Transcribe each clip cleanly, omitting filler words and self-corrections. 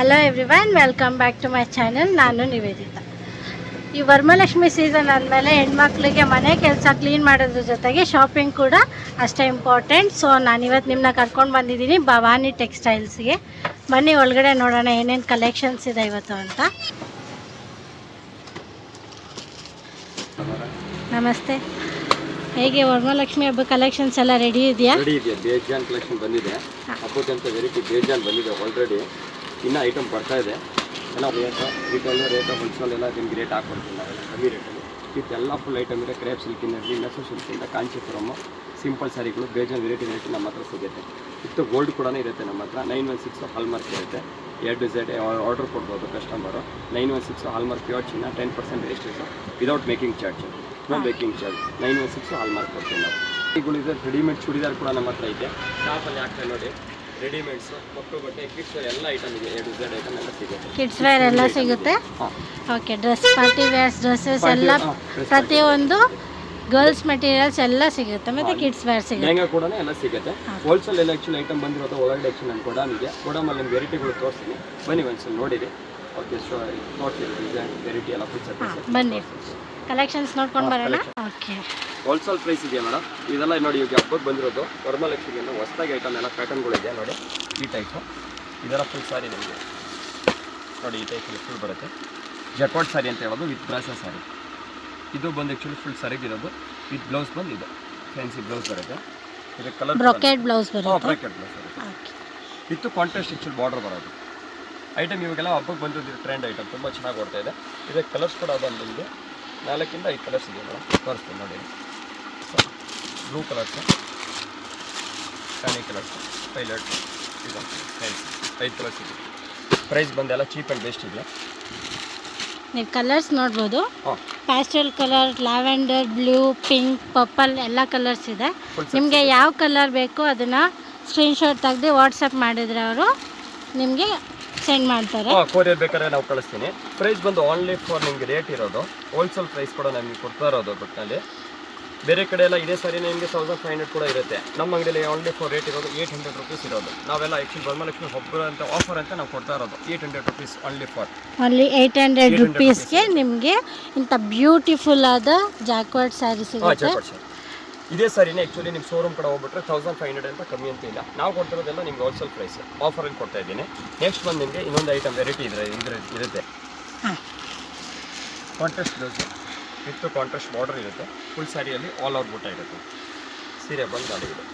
Hello everyone, welcome back to my channel. ನಾನು ನಿವೇದಿತಾ. ಈ Varamahalakshmi season ಆದಮೇಲೆ ಹೆಣ್ಮಕ್ಳಿಗೆ ಮನೆ ಕೆಲಸ ಕ್ಲೀನ್ ಮಾಡೋದ್ರ ಜೊತೆಗೆ ಶಾಪಿಂಗ್ ಕೂಡ ಅಷ್ಟೇ ಇಂಪಾರ್ಟೆಂಟ್. ಸೊ ನಾನಿವತ್ತು ನಿಮ್ಮನ್ನ ಕರ್ಕೊಂಡು ಬಂದಿದ್ದೀನಿ ಭವಾನಿ ಟೆಕ್ಸ್ಟೈಲ್ಸ್ಗೆ. ಬನ್ನಿ ಒಳಗಡೆ ನೋಡೋಣ ಏನೇನು ಕಲೆಕ್ಷನ್ಸ್ ಇದೆ ಇವತ್ತು ಅಂತ. ನಮಸ್ತೆ. ಹೇಗೆ ವರಮಹಾಲಕ್ಷ್ಮಿ ಹಬ್ಬ ಕಲೆಕ್ಷನ್ಸ್ ಎಲ್ಲ ರೆಡಿ ಇದೆಯಾ? ರೆಡಿ ಇದೆ. ಬೇಜಾನ್ ಕಲೆಕ್ಷನ್ ಬಂದಿದೆ. ಹಬ್ಬಕ್ಕಂತ ವೆರೈಟಿ ಬೇಜಾನ್ ಬಂದಿದೆ ಆಲ್ರೆಡಿ. ಇನ್ನೂ ಐಟಮ್ ಬರ್ತಾ ಇದೆ. ಎಲ್ಲ ರೇಟ್ ಹೋಲ್ಸೇಲ್ ಎಲ್ಲ ನಿಮ್ಗೆ ರೇಟ್ ಹಾಕ್ಕೊಡ್ತೀನಿ ನಾವೆಲ್ಲ ಕಮ್ಮಿ ರೇಟಲ್ಲಿ. ಇದೆಲ್ಲ ಫುಲ್ ಐಟಮ್ ಇದೆ. ಕ್ರೇಪ್ ಸಿಲ್ಕಿನಲ್ಲಿ ಮೆಸು ಸಿಲ್ಕಿಂದ ಕಾಂಚೀಪುರಮ್ ಸಿಂಪಲ್ ಸ್ಯಾರಿಗಳು ಬೇಜಾನ್ ವೆರೈಟಿ ನಮ್ಮ ಹತ್ರ ಸಿಗುತ್ತೆ. ಇತ್ತು ಗೋಲ್ಡ್ ಕೂಡ ಇರುತ್ತೆ ನಮ್ಮ ಹತ್ರ. 916 ಹಾಲ್ಮಾರ್ಕ್ ಇರುತ್ತೆ. ಎರಡು ಡಿಸೈಡ್ ಆರ್ಡರ್ ಕೊಡ್ಬೋದು ಕಸ್ಟಮರು. 916 ಹಾಲ್ಮಾರ್ಕ್ ಪ್ಯೂರ್ ಚಿನ್ನ, 10% wastage without making charge. No making charge. 916 hallmark ಕೊಡ್ತೀನಿ ನಾವು. ಈಗಳಿದೆ ರೆಡಿಮೇಡ್ ಚೂಡಿದಾರ್ ಕೂಡ ನಮ್ಮ ಹತ್ರ ಇದೆ. ಶಾಪಲ್ಲಿ ಹಾಕ್ತಾ ನೋಡಿ. ರೆಡಿಮೇಡ್ಸು, ಮಕ್ಕಳು ಬಟ್ಟೆ, ಕಿಡ್ಸ್ ವೇರ್ ಎಲ್ಲ ಐಟಮ್ ಇದೆ. A to Z ಐಟಮ್ ಎಲ್ಲ ಸಿಗುತ್ತೆ. ಕಿಡ್ಸ್ ವೇರ್ ಎಲ್ಲ ಸಿಗುತ್ತೆ. Okay, dress, party wares dresses ಎಲ್ಲ ಪ್ರತಿಯೊಂದು ಗರ್ಲ್ಸ್ ಮೆಟೀರಿಯಲ್ಸ್ ಎಲ್ಲ ಸಿಗುತ್ತೆ. ಮತ್ತು ಕಿಡ್ಸ್ ವೇರ್ ಸಿಗುತ್ತೆ. ಲೆಹಂಗಾ ಕೂಡ ಎಲ್ಲ ಸಿಗುತ್ತೆ. ಹೋಲ್ಸೇಲ್ ಎಲ್ಲ ಆ್ಯಕ್ಚುಲಿ ಐಟಮ್ ಬಂದಿರೋದು ಒಳಗಡೆ ಆ್ಯಕ್ಚುಲಿ ನಾನು ಗೋಡಮಲ್ಲಿ ನಿಮ್ಗೆ ವೆರೈಟಿಗಳು ತೋರಿಸ್ತೀನಿ. ಬನ್ನಿ ಒಂದ್ಸಲ ನೋಡಿರಿ. ಓಕೆ, ಸೊ ನೋಡ್ತೀರಿ ಡಿಸೈನ್ ವೆರೈಟಿ ಎಲ್ಲ ಫುಲ್ ಬನ್ನಿ ಕಲೆಕ್ಷನ್ಸ್ ನೋಡ್ಕೊಂಡು ಬರೋಣ. ಓಕೆ, ಹೋಲ್ಸೇಲ್ ಪ್ರೈಸ್ ಇದೆಯಾ ಮೇಡಮ್? ಇದೆಲ್ಲ ನೋಡಿ, ಈಗ ಹಬ್ಬಕ್ಕೆ ಬಂದಿರೋದು ವರಮಹಾಲಕ್ಷ್ಮಿಗೆ ಹೊಸದಾಗಿ ಐಟಮ್ ಎಲ್ಲ ಪ್ಯಾಟರ್ನ್ಗಳಿದೆ ನೋಡಿ. ಈ ಟೈಪು ಇದೆಲ್ಲ ಫುಲ್ ಸಾರಿ ನಿಮಗೆ ನೋಡಿ. ಈ ಟೈಪಲ್ಲಿ ಫುಲ್ ಬರುತ್ತೆ. ಜಕಾರ್ಡ್ ಸಾರಿ ಅಂತ ಹೇಳೋದು ವಿತ್ ಬ್ರಾಸೋ ಸಾರಿ. ಇದು ಬಂದು ಆ್ಯಕ್ಚುಲಿ ಫುಲ್ ಸರಿಗಿರೋದು. ವಿತ್ ಬ್ಲೌಸ್ ಬಂದು ಇದು ಫ್ಯಾನ್ಸಿ ಬ್ಲೌಸ್ ಬರುತ್ತೆ. ಇದು ಕಲರ್ ಬ್ರೊಕೆಟ್ ಬ್ಲೌಸ್ ಬರುತ್ತೆ. ಬ್ರೊಕೆಟ್ ಬ್ಲೌಸ್ ಬರುತ್ತೆ. ವಿತ್ ಕಾಂಟ್ರಾಸ್ಟ್ ಆ್ಯಕ್ಚುಲಿ ಬಾರ್ಡರ್ ಬರೋದು ಐಟಮ್. ಇವಾಗೆಲ್ಲ ಹಬ್ಬಕ್ಕೆ ಬಂದಿದ್ದು ಟ್ರೆಂಡ್ ಐಟಮ್, ತುಂಬ ಚೆನ್ನಾಗಿ ಓಡ್ತಾ ಇದೆ. ಇದಕ್ಕೆ ಕಲರ್ಸ್ ಕೂಡ ಬಂದು ನಿಮಗೆ 4 ಇಂದ 5 ಕಲರ್ಸ್ ಇದೆ ಮೇಡಮ್. ತೋರಿಸ್ತೀನಿ ನೋಡಿ. ಬ್ಲೂ ಕಲರ್ಸು, ರಾಣಿ ಕಲರ್ಸು, ಪೈಲಟ್, ಇದು 5 ಕಲರ್ಸ್ ಇದೆ. ಪ್ರೈಸ್ ಬಂದೆಲ್ಲ ಚೀಪ್ ಆ್ಯಂಡ್ ಬೆಸ್ಟ್ ಇದೆ. ನೀವು ಕಲರ್ಸ್ ನೋಡ್ಬೋದು. Pastel colour, lavender, blue, pink, purple ಎಲ್ಲ ಕಲರ್ಸ್ ಇದೆ. ನಿಮಗೆ ಯಾವ ಕಲರ್ ಬೇಕೋ ಅದನ್ನು ಸ್ಕ್ರೀನ್ಶಾಟ್ ತೆಗೆದು ವಾಟ್ಸಪ್ ಮಾಡಿದರೆ ಅವರು ನಿಮಗೆ ಸೆಂಡ್ ಮಾಡ್ತಾರೆ. ಕೊರಿಯರ್ ಬೇಕಾದ್ರೆ ನಾವು ಕಳಿಸ್ತೀನಿ. ಪ್ರೈಸ್ ಬಂದು ಓನ್ಲಿ ಫಾರ್ ನಿಮಗೆ ರೇಟ್ ಇರೋದು. ಹೋಲ್ಸೇಲ್ ಪ್ರೈಸ್ ಕೂಡ ನಮಗೆ ಕೊಡ್ತಾ ಇರೋದು. ಬಟ್ನಲ್ಲಿ ಬೇರೆ ಕಡೆ ಎಲ್ಲ ಇದೇ ಸಾರಿ ನಿಮಗೆ 1500 ಕೂಡ ಇರುತ್ತೆ. ನಮ್ಮ ಅಂಗಡಿಯಲ್ಲಿ ಓನ್ಲಿ ಫಾರ್ ರೇಟ್ ಇರೋದು 800 ರುಪೀಸ್ ಇರೋದು. ನಾವೆಲ್ಲ ಆ್ಯಕ್ಚುಲಿ ವರಮಹಾಲಕ್ಷ್ಮಿ ಹಬ್ಬ ಅಂತ ಆಫರ್ ಅಂತ ನಾವು ಕೊಡ್ತಾ ಇರೋದು 800 ರುಪೀಸ್ ಓನ್ಲಿ ಫಾರ್. ಓನ್ಲಿ 800 ರುಪೀಸ್ಗೆ ನಿಮಗೆ ಇಂಥ ಬ್ಯೂಟಿಫುಲ್ ಆದ ಜಾಕ್ವಾರ್ಡ್ ಸ್ಯಾರಿ ಸಿಗುತ್ತೆ. ಇದೇ ಸಾರಿನೇ ಆ್ಯಕ್ಚುಲಿ ನಿಮ್ಮ ಶೋರೂಮ್ ಕಡೆ ಹೋಗ್ಬಿಟ್ರೆ 1500 ಅಂತ ಕಮ್ಮಿ ಅಂತ ಇಲ್ಲ. ನಾವು ಕೊಡ್ತಿರೋದೆಲ್ಲ ನಿಮ್ಗೆ ಹೋಲ್ಸೇಲ್ ಪ್ರೈಸ್ ಆಫರಲ್ಲಿ ಕೊಡ್ತಾ ಇದ್ದೀನಿ. ನೆಕ್ಸ್ಟ್ ಬಂದು ನಿಮಗೆ ಇನ್ನೊಂದು ಐಟಮ್ ವೆರೈಟಿ ಇರುತ್ತೆ. Contrast blouse with contrast border ಇರುತ್ತೆ. ಫುಲ್ ಸ್ಯಾರಿಯಲ್ಲಿ ಆಲ್ ಓವರ್ ಬೂಟ ಇರುತ್ತೆ. ಸೀರೆ ಬಂದು ಅಲ್ಲಿದೆ.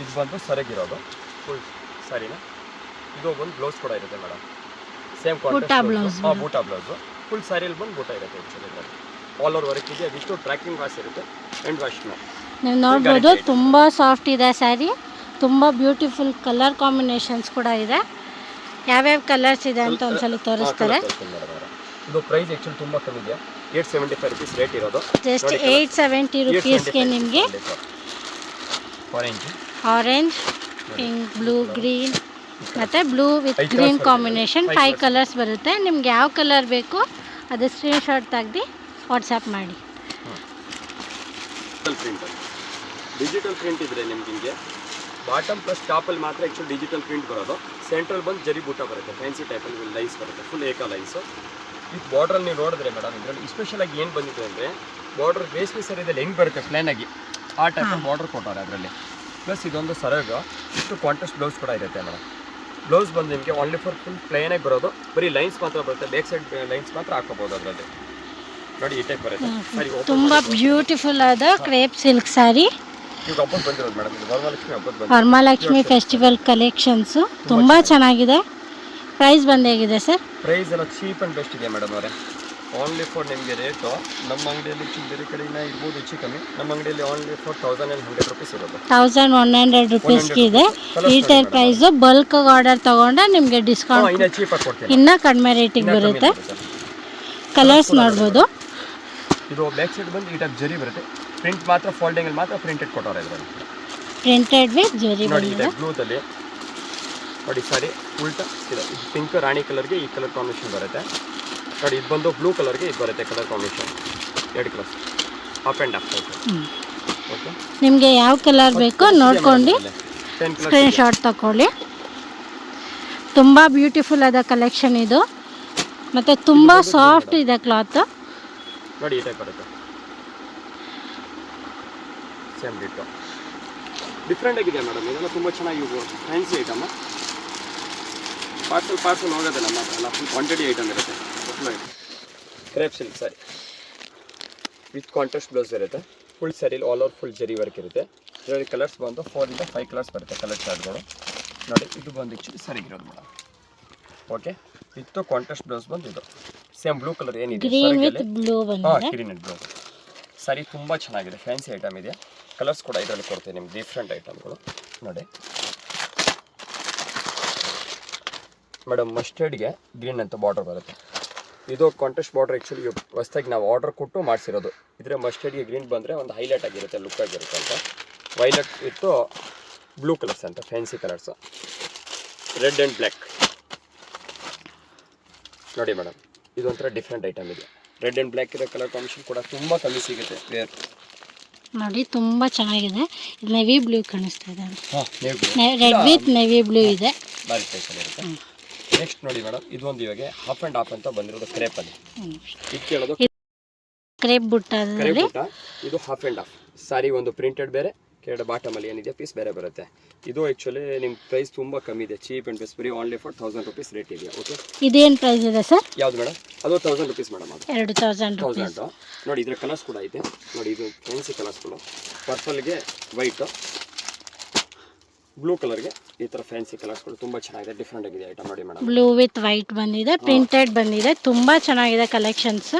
ಇದು ಬಂದು ಸರಿಗಿರೋದು ಫುಲ್ ಸ್ಯಾರಿನ. ಇದು ಒಂದು ಬ್ಲೌಸ್ ಕೂಡ ಇರುತ್ತೆ ಮೇಡಮ್. ಸೇಮ್ ಕಾಂಟ್ರಾಸ್ಟ್ ಬೂಟಾ ಬ್ಲೌಸು. ಫುಲ್ ಸ್ಯಾರಿಯಲ್ಲಿ ಬಂದು ಬೂಟ ಇರುತ್ತೆ. ಆ್ಯಕ್ಚುಲಿ ಆಲ್ ಓವರ್ ವರ್ಕ್ ಇದೆ. ವಿತ್ ಟ್ರ್ಯಾಕಿಂಗ್ ವಾಶ್ ಇರುತ್ತೆ. ಆ್ಯಂಡ್ ವಾಶ್ನ ನೀವು ನೋಡ್ಬೋದು. ತುಂಬ ಸಾಫ್ಟ್ ಇದೆ ಸ್ಯಾರಿ. ತುಂಬ ಬ್ಯೂಟಿಫುಲ್ ಕಲರ್ ಕಾಂಬಿನೇಷನ್ಸ್ ಕೂಡ ಇದೆ. ಯಾವ್ಯಾವ ಕಲರ್ಸ್ ಇದೆ ಅಂತ ಒಂದ್ಸಲ ತೋರಿಸ್ತಾರೆ. ಇದು ಪ್ರೈಸ್ ಆ್ಯಕ್ಚುಲಿ ತುಂಬ ಕಮ್ಮಿ ಇದೆ. 875 ರುಪೀಸ್ ರೇಟ್ ಇರೋದು. ಜಸ್ಟ್ 870 ರುಪೀಸ್ಗೆ ನಿಮಗೆ ಆರೆಂಜ್, ಪಿಂಕ್, ಬ್ಲೂ, ಗ್ರೀನ್ ಮತ್ತು blue with green combination 5 colours ಬರುತ್ತೆ. ನಿಮ್ಗೆ ಯಾವ ಕಲರ್ ಬೇಕು ಅದು ಸ್ಕ್ರೀನ್ಶಾಟ್ ತೆಗೆದು ವಾಟ್ಸಪ್ ಮಾಡಿ. ಡಿಜಿಟಲ್ ಪ್ರಿಂಟ್ ಇದ್ರೆ ನಿಮಗೆ ಬಾಟಮ್ ಪ್ಲಸ್ ಟಾಪಲ್ಲಿ ಮಾತ್ರ ಆ್ಯಕ್ಚುಲಿ ಡಿಜಿಟಲ್ ಪ್ರಿಂಟ್ ಬರೋದು. ಸೆಂಟ್ರಲ್ ಬಂದು ಜರಿ ಬೂಟ ಬರುತ್ತೆ. ಫ್ಯಾನ್ಸಿ ಟೈಪಲ್ಲಿ ಲೈನ್ಸ್ ಬರುತ್ತೆ. ಫುಲ್ ಏಕ ಲೈನ್ಸು. ಇದು ಬಾರ್ಡ್ರಲ್ಲಿ ನೀವು ನೋಡಿದ್ರೆ ಮೇಡಮ್, ಇದರಲ್ಲಿ ಸ್ಪೆಷಲಾಗಿ ಏನು ಬಂದಿದೆ ಅಂದರೆ ಬಾರ್ಡರ್ ರೇಷ್ಮೆ ಸರಿದಲ್ಲಿ ಹೆಂಗೆ ಬರುತ್ತೆ ಪ್ಲೇನಾಗಿ ಆ ಟೈಪ್ ಬಾರ್ಡರ್ ಕೊಟ್ಟವ್ರೆ ಅದರಲ್ಲಿ. ಪ್ಲಸ್ ಇದೊಂದು ಸರಗ ಇಷ್ಟು ಕಾಂಟ್ರಾಸ್ಟ್ ಬ್ಲೌಸ್ ಕೂಡ ಇರುತ್ತೆ ಮೇಡಮ್. ಬ್ಲೌಸ್ ಬಂದು ನಿಮಗೆ ಓನ್ಲಿ ಫಾರ್ ಫುಲ್ ಪ್ಲೇನಾಗಿ ಬರೋದು. ಬರೀ ಲೈನ್ಸ್ ಮಾತ್ರ ಬರುತ್ತೆ. ಬ್ಯಾಕ್ ಸೈಡ್ ಲೈನ್ಸ್ ಮಾತ್ರ ಹಾಕೋಬೋದು ಅದರಲ್ಲಿ ನೋಡಿ. ಈ ಟೈಪ್ ಬರುತ್ತೆ. ಸರಿ, ತುಂಬ ಬ್ಯೂಟಿಫುಲ್ ಆದ ಕ್ರೇಪ್ ಸಿಲ್ಕ್ ಸ್ಯಾರಿ. ಈಗ ಹಬ್ಬಕ್ಕೆ ಬಂದಿರೋದು ಮೇಡಮ್. ಇದು ವರಮಹಾಲಕ್ಷ್ಮಿ ಹಬ್ಬಕ್ಕೆ ವರಮಹಾಲಕ್ಷ್ಮಿ ಫೆಸ್ಟಿವಲ್ ಕಲೆಕ್ಷನ್ಸು ತುಂಬ ಚೆನ್ನಾಗಿದೆ. ಪ್ರೈಸ್ ಬಂದು ಹೇಗಿದೆ ಸರ್? ಪ್ರೈಸ್ ಎಲ್ಲ ಚೀಪ್ ಆ್ಯಂಡ್ ಬೆಸ್ಟ್ ಇದೆ ಮೇಡಮ್ ಅವರೇ. ಓನ್ಲಿ ಫಾರ್ ನಿಮಗೆ ರೇಟು ನಮ್ಮ ಅಂಗಡಿಯಲ್ಲಿ ಬೇರೆ ಕಡೆಯಿಂದ ಇರ್ಬೋದು ಹೆಚ್ಚು ಕಮ್ಮಿ. ನಮ್ಮ ಅಂಗಡಿಯಲ್ಲಿ ಓನ್ಲಿ ಫಾರ್ 1100 ರುಪೀಸ್ ಇರೋದು. 1100 ರುಪೀಸ್ಗೆ ಇದೆ. Retail price. ಬಲ್ಕ್ ಆರ್ಡರ್ ತೊಗೊಂಡ್ರೆ ನಿಮಗೆ ಡಿಸ್ಕೌಂಟ್ ಇನ್ನೂ ಚೀಪಾಗಿ ಕೊಡ್ತೀನಿ. ಇನ್ನೂ ಕಡಿಮೆ ರೇಟಿಗೆ ಬರುತ್ತೆ. ಕಲರ್ಸ್ ನೋಡ್ಬೋದು. ಇದು ಬ್ಯಾಕ್ ಸೈಡ್ ಬಂದು ಈ ಟೈಪ್ ಜರಿ ಬರುತ್ತೆ. ಪ್ರಿಂಟ್ ಮಾತ್ರ ಫೋಲ್ಡಿಂಗಲ್ಲಿ ಮಾತ್ರ ಪ್ರಿಂಟೆಡ್ ಕೊಟ್ಟವ್ರೆ ಇದರಲ್ಲಿ. ಪ್ರಿಂಟೆಡ್ ವಿತ್ ಜರಿ ನೋಡಿ. ಈ ಟೈಪ್ ಬ್ಲೂದಲ್ಲಿ ನೋಡಿ ಸಾರಿ ಉಲ್ಟಾ ಇದು ಪಿಂಕ್ ರಾಣಿ ಕಲರ್ಗೆ ಈ ಕಲರ್ ಕಾಂಬಿನೇಷನ್ ಬರುತ್ತೆ ನೋಡಿ. ಇದು ಬಂದು ಬ್ಲೂ ಕಲರ್ಗೆ ಇದು ಬರುತ್ತೆ colour combination. 2 colours up and up. Okay, ನಿಮಗೆ ಯಾವ ಕಲರ್ ಬೇಕೋ ನೋಡ್ಕೊಂಡು ಸ್ಕ್ರೀನ್ಶಾಟ್ ತಗೊಳ್ಳಿ. ತುಂಬ ಬ್ಯೂಟಿಫುಲ್ ಆದ ಕಲೆಕ್ಷನ್ ಇದು, ಮತ್ತು ತುಂಬ ಸಾಫ್ಟ್ ಇದೆ ಕ್ಲಾತ್. ನೋಡಿ ಈ ಟೈಪ್ ಬರುತ್ತೆ, ಸೇಮ್ ಡಿಟೋ. ಡಿಫ್ರೆಂಟ್ ಆಗಿದೆ ಮೇಡಮ್, ಇದೆಲ್ಲ ತುಂಬ ಚೆನ್ನಾಗಿ ಫ್ಯಾನ್ಸಿ ಐಟಮ್. ಪಾರ್ಸಲ್ ಹೋಗೋದೆ ನಮ್ಮ ಹತ್ರ ಎಲ್ಲ ಫುಲ್ ಕ್ವಾಂಟಿಟಿ ಐಟಮ್ ಇರುತ್ತೆ. Crepe silk sari with contrast blouse ಇರುತ್ತೆ. ಫುಲ್ ಸ್ಯಾರಿಲಿ ಆಲ್ ಓವರ್ ಫುಲ್ ಜರಿ ವರ್ಕ್ ಇರುತ್ತೆ. ಇದರಲ್ಲಿ ಕಲರ್ಸ್ ಬಂದು 4 ಇಂದ 5 ಕಲರ್ಸ್ ಬರುತ್ತೆ ಕಲರ್ ಚಾರ್ಟ್ಗಳು. ನೋಡಿ ಇದು ಬಂದು ಆ್ಯಕ್ಚುಲಿ ಸರಿಗಿರೋದು madam. Okay, with contrast blouse ಬಂದು ಇದು ಸೇಮ್ ಬ್ಲೂ ಕಲರ್ ಏನಿದೆ ಗ್ರೀನ್ ವಿತ್ ಬ್ಲೂ ಬಂದಿದೆ. ಗ್ರೀನ್ ವಿತ್ ಬ್ಲೂ ಸ್ಯಾರಿ ತುಂಬ ಚೆನ್ನಾಗಿದೆ, ಫ್ಯಾನ್ಸಿ ಐಟಮ್ ಇದೆ. ಕಲರ್ಸ್ ಕೂಡ ಇದರಲ್ಲಿ ಕೊಡ್ತೀವಿ ನಿಮ್ಗೆ, ಡಿಫ್ರೆಂಟ್ ಐಟಮ್ಗಳು. ನೋಡಿ ಮೇಡಮ್, ಮಸ್ಟರ್ಡ್ಗೆ ಗ್ರೀನ್ ಅಂತ ಬಾರ್ಡರ್ ಬರುತ್ತೆ. ಇದು ಕಾಂಟ್ರಾಸ್ಟ್ ಬಾರ್ಡರ್ ಆ್ಯಕ್ಚುಲಿ ಹೊಸ್ದಾಗಿ ನಾವು ಆರ್ಡರ್ ಕೊಟ್ಟು ಮಾಡಿಸಿರೋದು. ಇದರ ಮಸ್ಟರ್ಡ್ಗೆ ಗ್ರೀನ್ ಬಂದರೆ ಒಂದು ಹೈಲೈಟ್ ಆಗಿರುತ್ತೆ, ಲುಕ್ ಆಗಿರುತ್ತೆ ಅಂತ. ವೈಲೆಟ್ ವಿತ್ತು ಬ್ಲೂ ಕಲರ್ಸ್ ಅಂತ fancy colours. Red and black ನೋಡಿ ಮೇಡಮ್, ಇದೊಂಥರ ಡಿಫ್ರೆಂಟ್ ಐಟಮ್ ಇದೆ. ರೆಡ್ ಆ್ಯಂಡ್ ಬ್ಲ್ಯಾಕ್ ಇರೋ ಕಲರ್ ಕಾಂಬಿನೇಷನ್ ಕೂಡ ತುಂಬ ಕಮ್ಮಿ ಸಿಗುತ್ತೆ ವೇರ್. ನೋಡಿ ತುಂಬ ಚೆನ್ನಾಗಿದೆ. ನೆವಿ ಬ್ಲೂ ಕಾಣಿಸ್ತಾ ಇದೆ, ಹಾಂ ರೆಡ್ ವಿತ್ ನೆವಿ ಬ್ಲೂ ಇದೆ. ಭಾರಿ ಸ್ಪೆಷಲ್ ಇರುತ್ತೆ. ನೆಕ್ಸ್ಟ್ ನೋಡಿ ಮೇಡಮ್, ಇದೊಂದು ಇವಾಗ ಹಾಫ್ ಆ್ಯಂಡ್ ಹಾಫ್ ಅಂತ ಬಂದಿರೋದು ಕ್ರೇಪಲ್ಲಿ. ಇದು ಕೇಳೋದು ಕ್ರೇಪ್ ಬುಟ್ಟ, ಇದು ಹಾಫ್ ಆ್ಯಂಡ್ ಹಾಫ್ ಸಾರಿ. ಒಂದು ಪ್ರಿಂಟೆಡ್ ಬೇರೆ, ಕೆಳಗಡೆ ಬಾಟಮಲ್ಲಿ ಏನಿದೆ ಪೀಸ್ ಬೇರೆ ಬರುತ್ತೆ. ಇದು ಆ್ಯಕ್ಚುಲಿ ನಿಮ್ಮ ಪ್ರೈಸ್ ತುಂಬ ಕಮ್ಮಿ ಇದೆ, ಚೀಪ್ ಆ್ಯಂಡ್ ಬೆಸ್ಟ್, ಬರೀ ಓನ್ಲಿ ಫಾರ್ 1000 rupees ರೇಟ್ ಇದೆ. ಓಕೆ, ಇದೇನು ಪ್ರೈಸ್ ಇದೆ ಸರ್? ಯಾವುದು ಮೇಡಮ್? ಅದು 1000 rupees ಮೇಡಮ್. ಅದು 2000 ನೋಡಿ. ಇದರ ಕಲರ್ಸ್ ಕೂಡ ಇದೆ ನೋಡಿ, ಇದು ಫ್ಯಾನ್ಸಿ ಕಲರ್ಸ್ಗಳು. ಪರ್ಪಲ್ಗೆ ವೈಟು, ಬ್ಲೂ ಕಲರ್ಗೆ ಈ ಥರ ಫ್ಯಾನ್ಸಿ ಕಲರ್ಸ್ಗಳು ತುಂಬ ಚೆನ್ನಾಗಿದೆ, ಡಿಫ್ರೆಂಟ್ ಆಗಿದೆ ಐಟಮ್. ನೋಡಿ ಮೇಡಮ್, ಬ್ಲೂ ವಿತ್ ವೈಟ್ ಬಂದಿದೆ, ಪ್ರಿಂಟೆಡ್ ಬಂದಿದೆ, ತುಂಬ ಚೆನ್ನಾಗಿದೆ ಕಲೆಕ್ಷನ್ಸ್.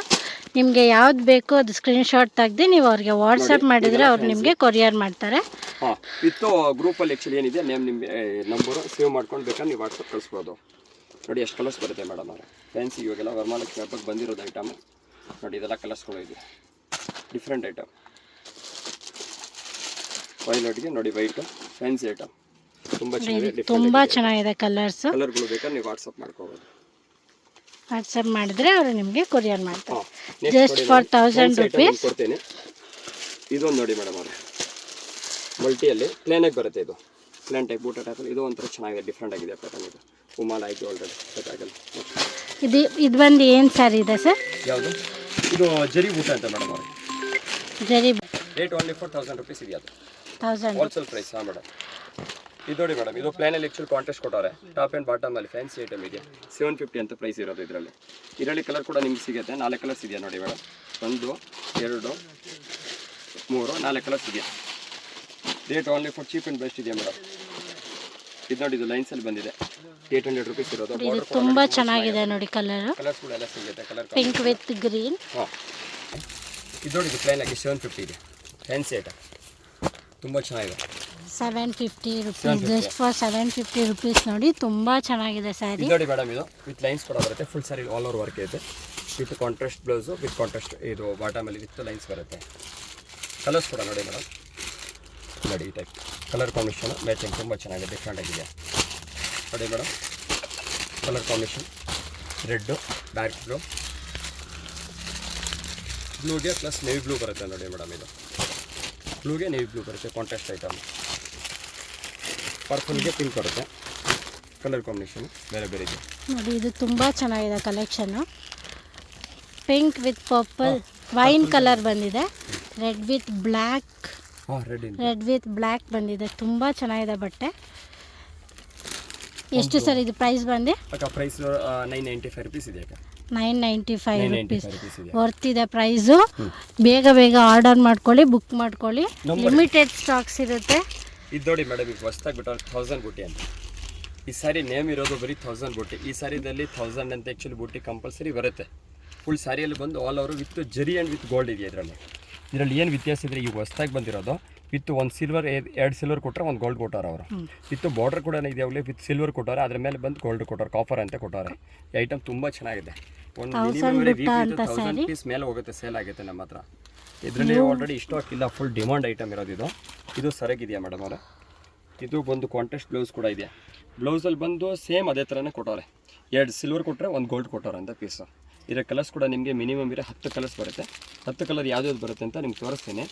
ನಿಮಗೆ ಯಾವ್ದು ಬೇಕೋ ಅದು ಸ್ಕ್ರೀನ್ಶಾಟ್ ತೆಗೆದು ನೀವು ಅವ್ರಿಗೆ ವಾಟ್ಸಪ್ ಮಾಡಿದರೆ ಅವ್ರು ನಿಮಗೆ ಕೊರಿಯರ್ ಮಾಡ್ತಾರೆ. ಹಾಂ, ವಿತ್ತು ಗ್ರೂಪಲ್ಲಿ ಆ್ಯಕ್ಚುಲಿ ಏನಿದೆ ನೇಮ್ ನಿಮ್ಮ ನಂಬರು ಸೇವ್ ಮಾಡ್ಕೊಂಡು ಬೇಕಾದ್ರೆ ನೀವು ವಾಟ್ಸಪ್ ಕಳಿಸ್ಬೋದು. ನೋಡಿ ಎಷ್ಟು ಕಲರ್ಸ್ ಬರುತ್ತೆ ಮೇಡಮ್ ಅವರೇ. ಫ್ಯಾನ್ಸಿ ಇವಾಗೆಲ್ಲ ವರಮಹಾಲಕ್ಷ್ಮಿ ಹಬ್ಬಕ್ಕೆ ಬಂದಿರೋದು ಐಟಮ್ ನೋಡಿ. ಇದೆಲ್ಲ ಕಲರ್ಸ್ಗಳು ಇದೆ, ಡಿಫ್ರೆಂಟ್ ಐಟಮ್. ವೈಲೆಟ್ಗೆ ನೋಡಿ ವೈಟು, ಫ್ಯಾನ್ಸಿ ಐಟಮ್ ತುಂಬ ಚೆನ್ನಾಗಿದೆ, ತುಂಬ ಚೆನ್ನಾಗಿದೆ ಕಲರ್ಸ್. ಕಲರ್ಗಳು ಬೇಕಾದ್ರೆ ನೀವು ವಾಟ್ಸಪ್ ಮಾಡ್ಕೋಬೋದು. ವಾಟ್ಸಪ್ ಮಾಡಿದ್ರೆ ಅವರು ನಿಮಗೆ ಕೊರಿಯರ್ ಮಾಡ್ತಾರೆ. ಜಸ್ಟ್ ಫಾರ್ 1000 rupees ಕೊಡ್ತೇನೆ. ಇದೊಂದು ನೋಡಿ ಮೇಡಮ್ ಅವರೇ, ಮಲ್ಟಿಯಲ್ಲಿ ಪ್ಲೇನಾಗಿ ಬರುತ್ತೆ. ಇದು ಪ್ಲೇನ್ ಟೈಪ್ ಬೂಟ ಟೈಪಲ್ಲಿ ಇದು ಒಂಥರ ಚೆನ್ನಾಗಿದೆ, ಡಿಫ್ರೆಂಟ್ ಆಗಿದೆ ಪ್ಯಾಟರ್ನ್. ಇದು ಉಮಾಲ್ ಆಯಿತು ಆಲ್ರೆಡಿ ಗೊತ್ತಾಗಲ್ಲ. ಇದು ಬಂದು ಏನು ಸ್ಯಾರಿ ಇದೆ ಸರ್? ಯಾವುದು? ಇದು ಜರಿ ಬೂಟ ಅಂತ ಮೇಡಮ್ ಅವರೇ. ಜರಿ ರೇಟ್ ಓನ್ಲಿ ಫಾರ್ 1000 rupees ಇದೆ. ಅದು 1000 ಹೋಲ್ಸೇಲ್ ಪ್ರೈಸ್. ಹಾಂ ಮೇಡಮ್, ಇದು ನೋಡಿ ಮೇಡಮ್, ಇದು ಪ್ಲೇನಲ್ಲಿ ಆ್ಯಕ್ಚುಲಿ ಕಾಂಟ್ರಾಸ್ಟ್ ಕೊಟ್ಟವ್ರೆ. ಟಾಪ್ ಆ್ಯಂಡ್ ಬಾಟಮಲ್ಲಿ ಫ್ಯಾನ್ಸಿ ಐಟಮ್ ಇದೆ. 750 ಅಂತ ಪ್ರೈಸ್ ಇರೋದು ಇದರಲ್ಲಿ. ಇದರಲ್ಲಿ ಕಲರ್ ಕೂಡ ನಿಮ್ಗೆ ಸಿಗುತ್ತೆ. 4 ಕಲರ್ಸ್ ಇದೆಯಾ ನೋಡಿ ಮೇಡಮ್, 1 2 3 4 ಕಲರ್ಸ್ ಇದೆಯಾ. Rate only for cheap and best ಇದೆಯಾ ಮೇಡಮ್. ಇದು ನೋಡಿ, ಇದು ಲೈನ್ಸಲ್ಲಿ ಬಂದಿದೆ, 800 rupees ಇರೋದು. ಇದು ತುಂಬ ಚೆನ್ನಾಗಿದೆ ನೋಡಿ ಕಲರ್. ಕಲರ್ಸ್ಗಳು ಎಲ್ಲ ಸಿಗುತ್ತೆ. Colour pink with green. ಹಾಂ, ಇದು ನೋಡಿ, ಇದು ಪ್ಲೇನಾಗಿ 750 ಇದೆ, ಫ್ಯಾನ್ಸಿ ಐಟಮ್ ತುಂಬ ಚೆನ್ನಾಗಿದೆ. 750 rupees, ಜಸ್ಟ್ ಫಾರ್ 750 rupees ನೋಡಿ, ತುಂಬ ಚೆನ್ನಾಗಿದೆ ಸ್ಯಾರಿ. ನೋಡಿ ಮೇಡಮ್, ಇದು ವಿತ್ ಲೈನ್ಸ್ ಕೂಡ ಬರುತ್ತೆ. Full sari all over work ಇದೆ, with contrast blouse, with contrast ಇದು ಬಾಟಮಲ್ಲಿ ವಿತ್ ಲೈನ್ಸ್ ಬರುತ್ತೆ. ಕಲರ್ಸ್ ಕೂಡ ನೋಡಿ ಮೇಡಮ್, ನೋಡಿ ಈ ಟೈಪ್ ಕಲರ್ ಕಾಂಬಿನೇಷನ್ ಮ್ಯಾಚಿಂಗ್ ತುಂಬ ಚೆನ್ನಾಗಿದೆ, ಡಿಫ್ರೆಂಟ್ ಆಗಿದೆ. ನೋಡಿ madam, colour combination red, dark ಬ್ಲೂಗೆ ಪ್ಲಸ್ ನೇವಿ ಬ್ಲೂ ಬರುತ್ತೆ ನೋಡಿ ಮೇಡಮ್. ಇದು ಬ್ಲೂಗೆ ನೇವಿ ಬ್ಲೂ ಬರುತ್ತೆ, ಕಾಂಟ್ರಾಸ್ಟ್ ಐಟಮ್. ಪರ್ಪಲ್ಗೆ ಪಿಂಕ್ ಬರುತ್ತೆ, ಕಲರ್ ಕಾಂಬಿನೇಷನ್ ಬೇರೆ ಬೇರೆ ಇದೆ ನೋಡಿ. ಇದು ತುಂಬ ಚೆನ್ನಾಗಿದೆ collection. Pink with purple, wine colour ಬಂದಿದೆ, red with black, red with black ಬಂದಿದೆ. ತುಂಬ ಚೆನ್ನಾಗಿದೆ ಬಟ್ಟೆ. ಎಷ್ಟು ಸರ್ ಇದು ಪ್ರೈಸ್ ಬಂದು? ಪ್ರೈಸ್ 995 rupees ಇದೆ. 995 rupees ವರ್ತ್ ಇದೆ ಪ್ರೈಸು. ಬೇಗ ಬೇಗ ಆರ್ಡರ್ ಮಾಡ್ಕೊಳ್ಳಿ, ಬುಕ್ ಮಾಡ್ಕೊಳ್ಳಿ, ಲಿಮಿಟೆಡ್ ಸ್ಟಾಕ್ಸ್ ಇರುತ್ತೆ. ಇದು ನೋಡಿ ಮೇಡಮ್, ಈಗ ಹೊಸ್ದಾಗಿ ಬಿಟ್ಟು 1000 ಬುಟ್ಟಿ ಅಂತ. ಈ ಸಾರಿ ನೇಮ್ ಇರೋದು ಬರೀ 1000 ಬುಟ್ಟಿ. ಈ ಸಾರಿದಲ್ಲಿ 1000 ಅಂತ ಆ್ಯಕ್ಚುಲಿ ಬುಟ್ಟಿ ಕಂಪಲ್ಸರಿ ಬರುತ್ತೆ. ಫುಲ್ ಸಾರಿಯಲ್ಲಿ ಬಂದು ಆಲ್ ಓವರ್ ವಿತ್ ಜರಿ ಆ್ಯಂಡ್ ವಿತ್ ಗೋಲ್ಡ್ ಇದೆ ಇದರಲ್ಲಿ. ಏನು ವ್ಯತ್ಯಾಸ ಇದ್ರೆ, ಈಗ ಹೊಸ್ದಾಗಿ ಬಂದಿರೋದು ವಿತ್ 1 ಸಿಲ್ವರ್ 2 ಸಿಲ್ವರ್ ಕೊಟ್ಟರೆ 1 ಗೋಲ್ಡ್ ಕೊಟ್ಟಾರೆ ಅವರು. ವಿತ್ ಬಾರ್ಡರ್ ಕೂಡ ಇದೆಯಾಗಲಿ ವಿತ್ ಸಿಲ್ವರ್ ಕೊಟ್ಟಾರೆ, ಅದ್ರ ಮೇಲೆ ಬಂದು ಗೋಲ್ಡ್ ಕೊಟ್ಟಾರೆ, ಕಾಪರ್ ಅಂತ ಕೊಟ್ಟಾರೆ. ಈ ಐಟಮ್ ತುಂಬ ಚೆನ್ನಾಗಿದೆ. ಒಂದು ಮಿನಿಮಮ್ 1000 ಪೀಸ್ ಮೇಲೆ ಹೋಗುತ್ತೆ, ಸೇಲ್ ಆಗುತ್ತೆ ನಮ್ಮ ಹತ್ರ. ಇದರಲ್ಲಿ ಆಲ್ರೆಡಿ ಸ್ಟಾಕ್ ಇಲ್ಲ, ಫುಲ್ ಡಿಮಾಂಡ್ ಐಟಮ್ ಇರೋದು ಇದು. ಇದು ಸರಿಗಿದೆಯಾ ಮೇಡಮ್ ಅವರ? ಇದು ಬಂದು ಕಾಂಟ್ರಾಸ್ಟ್ ಬ್ಲೌಸ್ ಕೂಡ ಇದೆ. ಬ್ಲೌಸಲ್ಲಿ ಬಂದು ಸೇಮ್ ಅದೇ ಥರನೇ ಕೊಟ್ಟವ್ರೆ. 2 ಸಿಲ್ವರ್ ಕೊಟ್ಟರೆ 1 ಗೋಲ್ಡ್ ಕೊಟ್ಟವ್ರೆ ಅಂತ ಪೀಸು. ಇದರ ಕಲರ್ಸ್ ಕೂಡ ನಿಮಗೆ ಮಿನಿಮಮ್ ಇರೋ 10 ಕಲರ್ಸ್ ಬರುತ್ತೆ. 10 ಕಲರ್ ಯಾವ್ದು ಬರುತ್ತೆ ಅಂತ ನಿಮ್ಗೆ ತೋರಿಸ್ತೀನಿ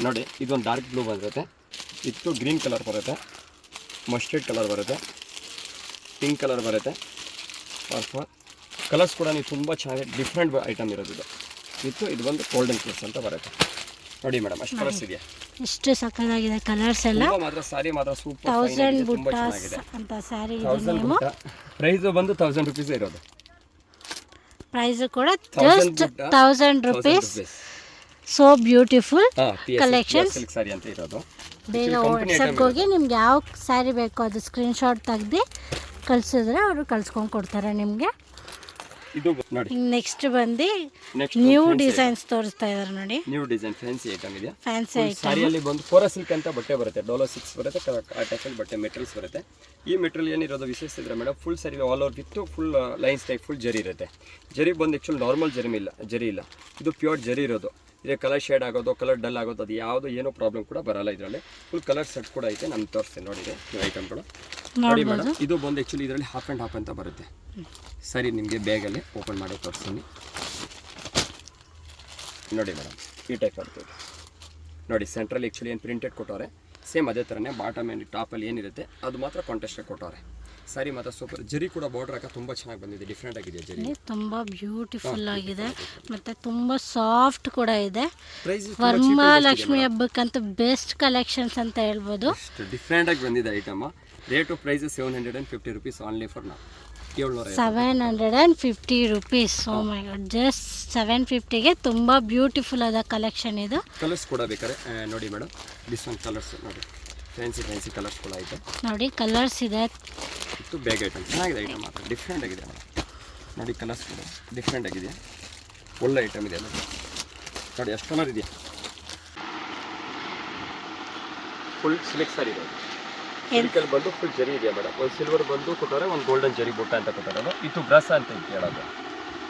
ನೋಡಿ. ಇದೊಂದು ಡಾರ್ಕ್ ಬ್ಲೂ ಬಂದಿರುತ್ತೆ, ಇದು ಗ್ರೀನ್ ಕಲರ್ ಬರುತ್ತೆ, ಮಸ್ಟರ್ಡ್ ಕಲರ್ ಬರುತ್ತೆ, ಪಿಂಕ್ ಕಲರ್ ಬರುತ್ತೆ. ಪರ್ಪಲ್ ಕಲರ್ಸ್ ಕೂಡ ನೀವು ತುಂಬ ಚೆನ್ನಾಗಿ ಡಿಫ್ರೆಂಟ್ ಐಟಮ್ ಇರೋದು ಇದು. ಇದು ಬಂದು ಗೋಲ್ಡನ್ ಪ್ಲೇಸ್ ಅಂತ ಬರುತ್ತೆ ನೋಡಿ ಮೇಡಮ್. ಅಷ್ಟು ಕಲರ್ಸ್ ಇದೆಯಾ, ಎಷ್ಟು ಸಕ್ಕತ್ತಾಗಿದೆ ಕಲರ್ಸ್ ಎಲ್ಲ. ಮಾತ್ರ ಸಾರಿ ಮಾತ್ರ ಸೂಪರ್ 1000 ಬುಟ್ಟಾಸ್ ಅಂತ ಸ್ಯಾರಿ ಇದೆ. ನೇಮು ಪ್ರೈಸ್ ಬಂದು 1000 ರೂಪೀಸ್ ಇರೋದು. ಪ್ರೈಸ್ ಕೂಡ just 1000 rupees. So beautiful collections sari ಅಂತ ಇರೋದು. ಬೇಗ ವಾಟ್ಸಪ್ಗೆ ಹೋಗಿ ನಿಮ್ಗೆ ಯಾವ ಸ್ಯಾರಿ ಬೇಕೋ ಅದು ಸ್ಕ್ರೀನ್ಶಾಟ್ ತೆಗ್ದು ಕಳಿಸಿದ್ರೆ ಅವರು ಕಳ್ಸ್ಕೊಂಡು ಕೊಡ್ತಾರೆ ನಿಮಗೆ. ಇದು ನೋಡಿ ನೆಕ್ಸ್ಟ್ ಬಂದು ನ್ಯೂ ಡಿಸೈನ್ಸ್ ತೋರಿಸ್ತಾ ಇದ್ದಾರೆ ನೋಡಿ. ನ್ಯೂ ಡಿಸೈನ್ ಫ್ಯಾನ್ಸಿ ಐಟಮ್ ಇದೆ. ಫ್ಯಾನ್ಸಿ ಐಟಮ್ ಸಾರಿಯಲ್ಲಿ ಬಂದು ಕೋರಾ ಸಿಲ್ಕ್ ಅಂತ ಬಟ್ಟೆ ಬರುತ್ತೆ. ಡೋಲೋ 6 ಬರುತ್ತೆ. ಆ ಟೈಪಲ್ಲಿ ಬಟ್ಟೆ ಮೆಟೀರಿಯಲ್ಸ್ ಬರುತ್ತೆ. ಈ ಮೆಟೀರಿಯಲ್ ಏನಿರೋದು ವಿಶೇಷ ಇದ್ರೆ madam full sorry all over with full lines type full ಜರಿ ಇರುತ್ತೆ. ಜರಿ ಬಂದು ಆ್ಯಕ್ಚುಲಿ ನಾರ್ಮಲ್ ಜರಿ ಇಲ್ಲ. ಇದು ಪ್ಯೂರ್ ಜರಿ ಇರೋದು. ಇದೇ ಕಲರ್ ಶೇಡ್ ಆಗೋದು, ಕಲರ್ ಡಲ್ ಆಗೋದು, ಅದು ಯಾವುದು ಏನೋ ಪ್ರಾಬ್ಲಮ್ ಕೂಡ ಬರಲ್ಲ. ಇದರಲ್ಲಿ ಫುಲ್ ಕಲರ್ ಸೆಟ್ ಕೂಡ ಐತೆ. ನಾನು ತೋರಿಸ್ತೇನೆ ನೋಡಿದೆ ಐಟಮ್ಗಳು ನೋಡಿ ಮೇಡಮ್. ಇದು ಬಂದು ಆ್ಯಕ್ಚುಲಿ ಇದರಲ್ಲಿ ಹಾಫ್ ಆ್ಯಂಡ್ ಹಾಫ್ ಅಂತ ಬರುತ್ತೆ. ಸರಿ ನಿಮಗೆ ಬ್ಯಾಗಲ್ಲಿ ಓಪನ್ ಮಾಡಿ ತೋರಿಸ್ತೀನಿ ನೋಡಿ ಮೇಡಮ್. ಈ ಟೈಪ್ ಬರ್ತದೆ ನೋಡಿ. ಸೆಂಟ್ರಲ್ಲಿ ಆ್ಯಕ್ಚುಲಿ ಏನು ಪ್ರಿಂಟೆಡ್ ಕೊಟ್ಟವ್ರೆ ಸೇಮ್ ಅದೇ ಥರನೇ. ಬಾಟಮ್ ಏನು ಟಾಪಲ್ಲಿ ಏನಿರುತ್ತೆ ಅದು ಮಾತ್ರ ಕಾಂಟ್ರಾಸ್ಟಾಗಿ ಕೊಟ್ಟವ್ರೆ. ಸಾರಿ ಮಾತ್ರ ಸೂಪರ್. ಜರಿ ಕೂಡ ಬಾರ್ಡರ್ ಹಾಕ ತುಂಬ ಚೆನ್ನಾಗಿ ಬಂದಿದೆ. ಡಿಫ್ರೆಂಟ್ ಆಗಿದೆ ಜರಿ. ತುಂಬ ಬ್ಯೂಟಿಫುಲ್ ಆಗಿದೆ ಮತ್ತು ತುಂಬ ಸಾಫ್ಟ್ ಕೂಡ ಇದೆ. ವರಮಹಾಲಕ್ಷ್ಮಿ ಹಬ್ಬಕ್ಕಂತೂ ಬೆಸ್ಟ್ ಕಲೆಕ್ಷನ್ಸ್ ಅಂತ ಹೇಳ್ಬೋದು. ಡಿಫ್ರೆಂಟ್ ಆಗಿ ಬಂದಿದೆ item. Rate price 750 rupees only for ನಾವು. 750 rupees. Oh my god, just 750ಗೆ ತುಂಬ ಬ್ಯೂಟಿಫುಲ್ ಆದ ಕಲೆಕ್ಷನ್ ಇದು. ಕಲರ್ಸ್ ಕೂಡ ಬೇಕಾರೆ ನೋಡಿ ಮೇಡಮ್. ದಿಸ್ ಒನ್ ಕಲರ್ಸ್ ನೋಡಿ. ಫ್ಯಾನ್ಸಿ ಕಲರ್ಸ್ ಕೂಡ ಐತೆ ನೋಡಿ. ಕಲರ್ಸ್ ಇದೆ. ಇದು ಬ್ಯಾಗ್ ಐಟಮ್ ಚೆನ್ನಾಗಿದೆ. ಐಟಮ್ ಮಾತ್ರ ಡಿಫ್ರೆಂಟ್ ಆಗಿದೆ ನೋಡಿ. ಕಲರ್ಸ್ ಕೂಡ ಡಿಫ್ರೆಂಟ್ ಆಗಿದೆ. ಒಳ್ಳೆ ಐಟಮ್ ಇದೆ ನೋಡಿ. ಎಷ್ಟು ಕಲರ್ ಇದೆಯಾ. ಫುಲ್ ಸಿಲ್ಕ್ ಸಾರಿ ಇದೆ. ಸಿಲ್ಕಲ್ಲಿ ಬಂದು ಫುಲ್ ಜರಿ ಇದೆಯಾ ಮೇಡಮ್. ಒಂದು ಸಿಲ್ವರ್ ಬಂದು ಕೊಟ್ಟರೆ, ಒಂದು ಗೋಲ್ಡನ್ ಜರಿ ಬುಟ್ಟ ಅಂತ ಕೊಟ್ಟರೆ. ಇದು ಬ್ರಸ ಅಂತ ಹೇಳೋದು.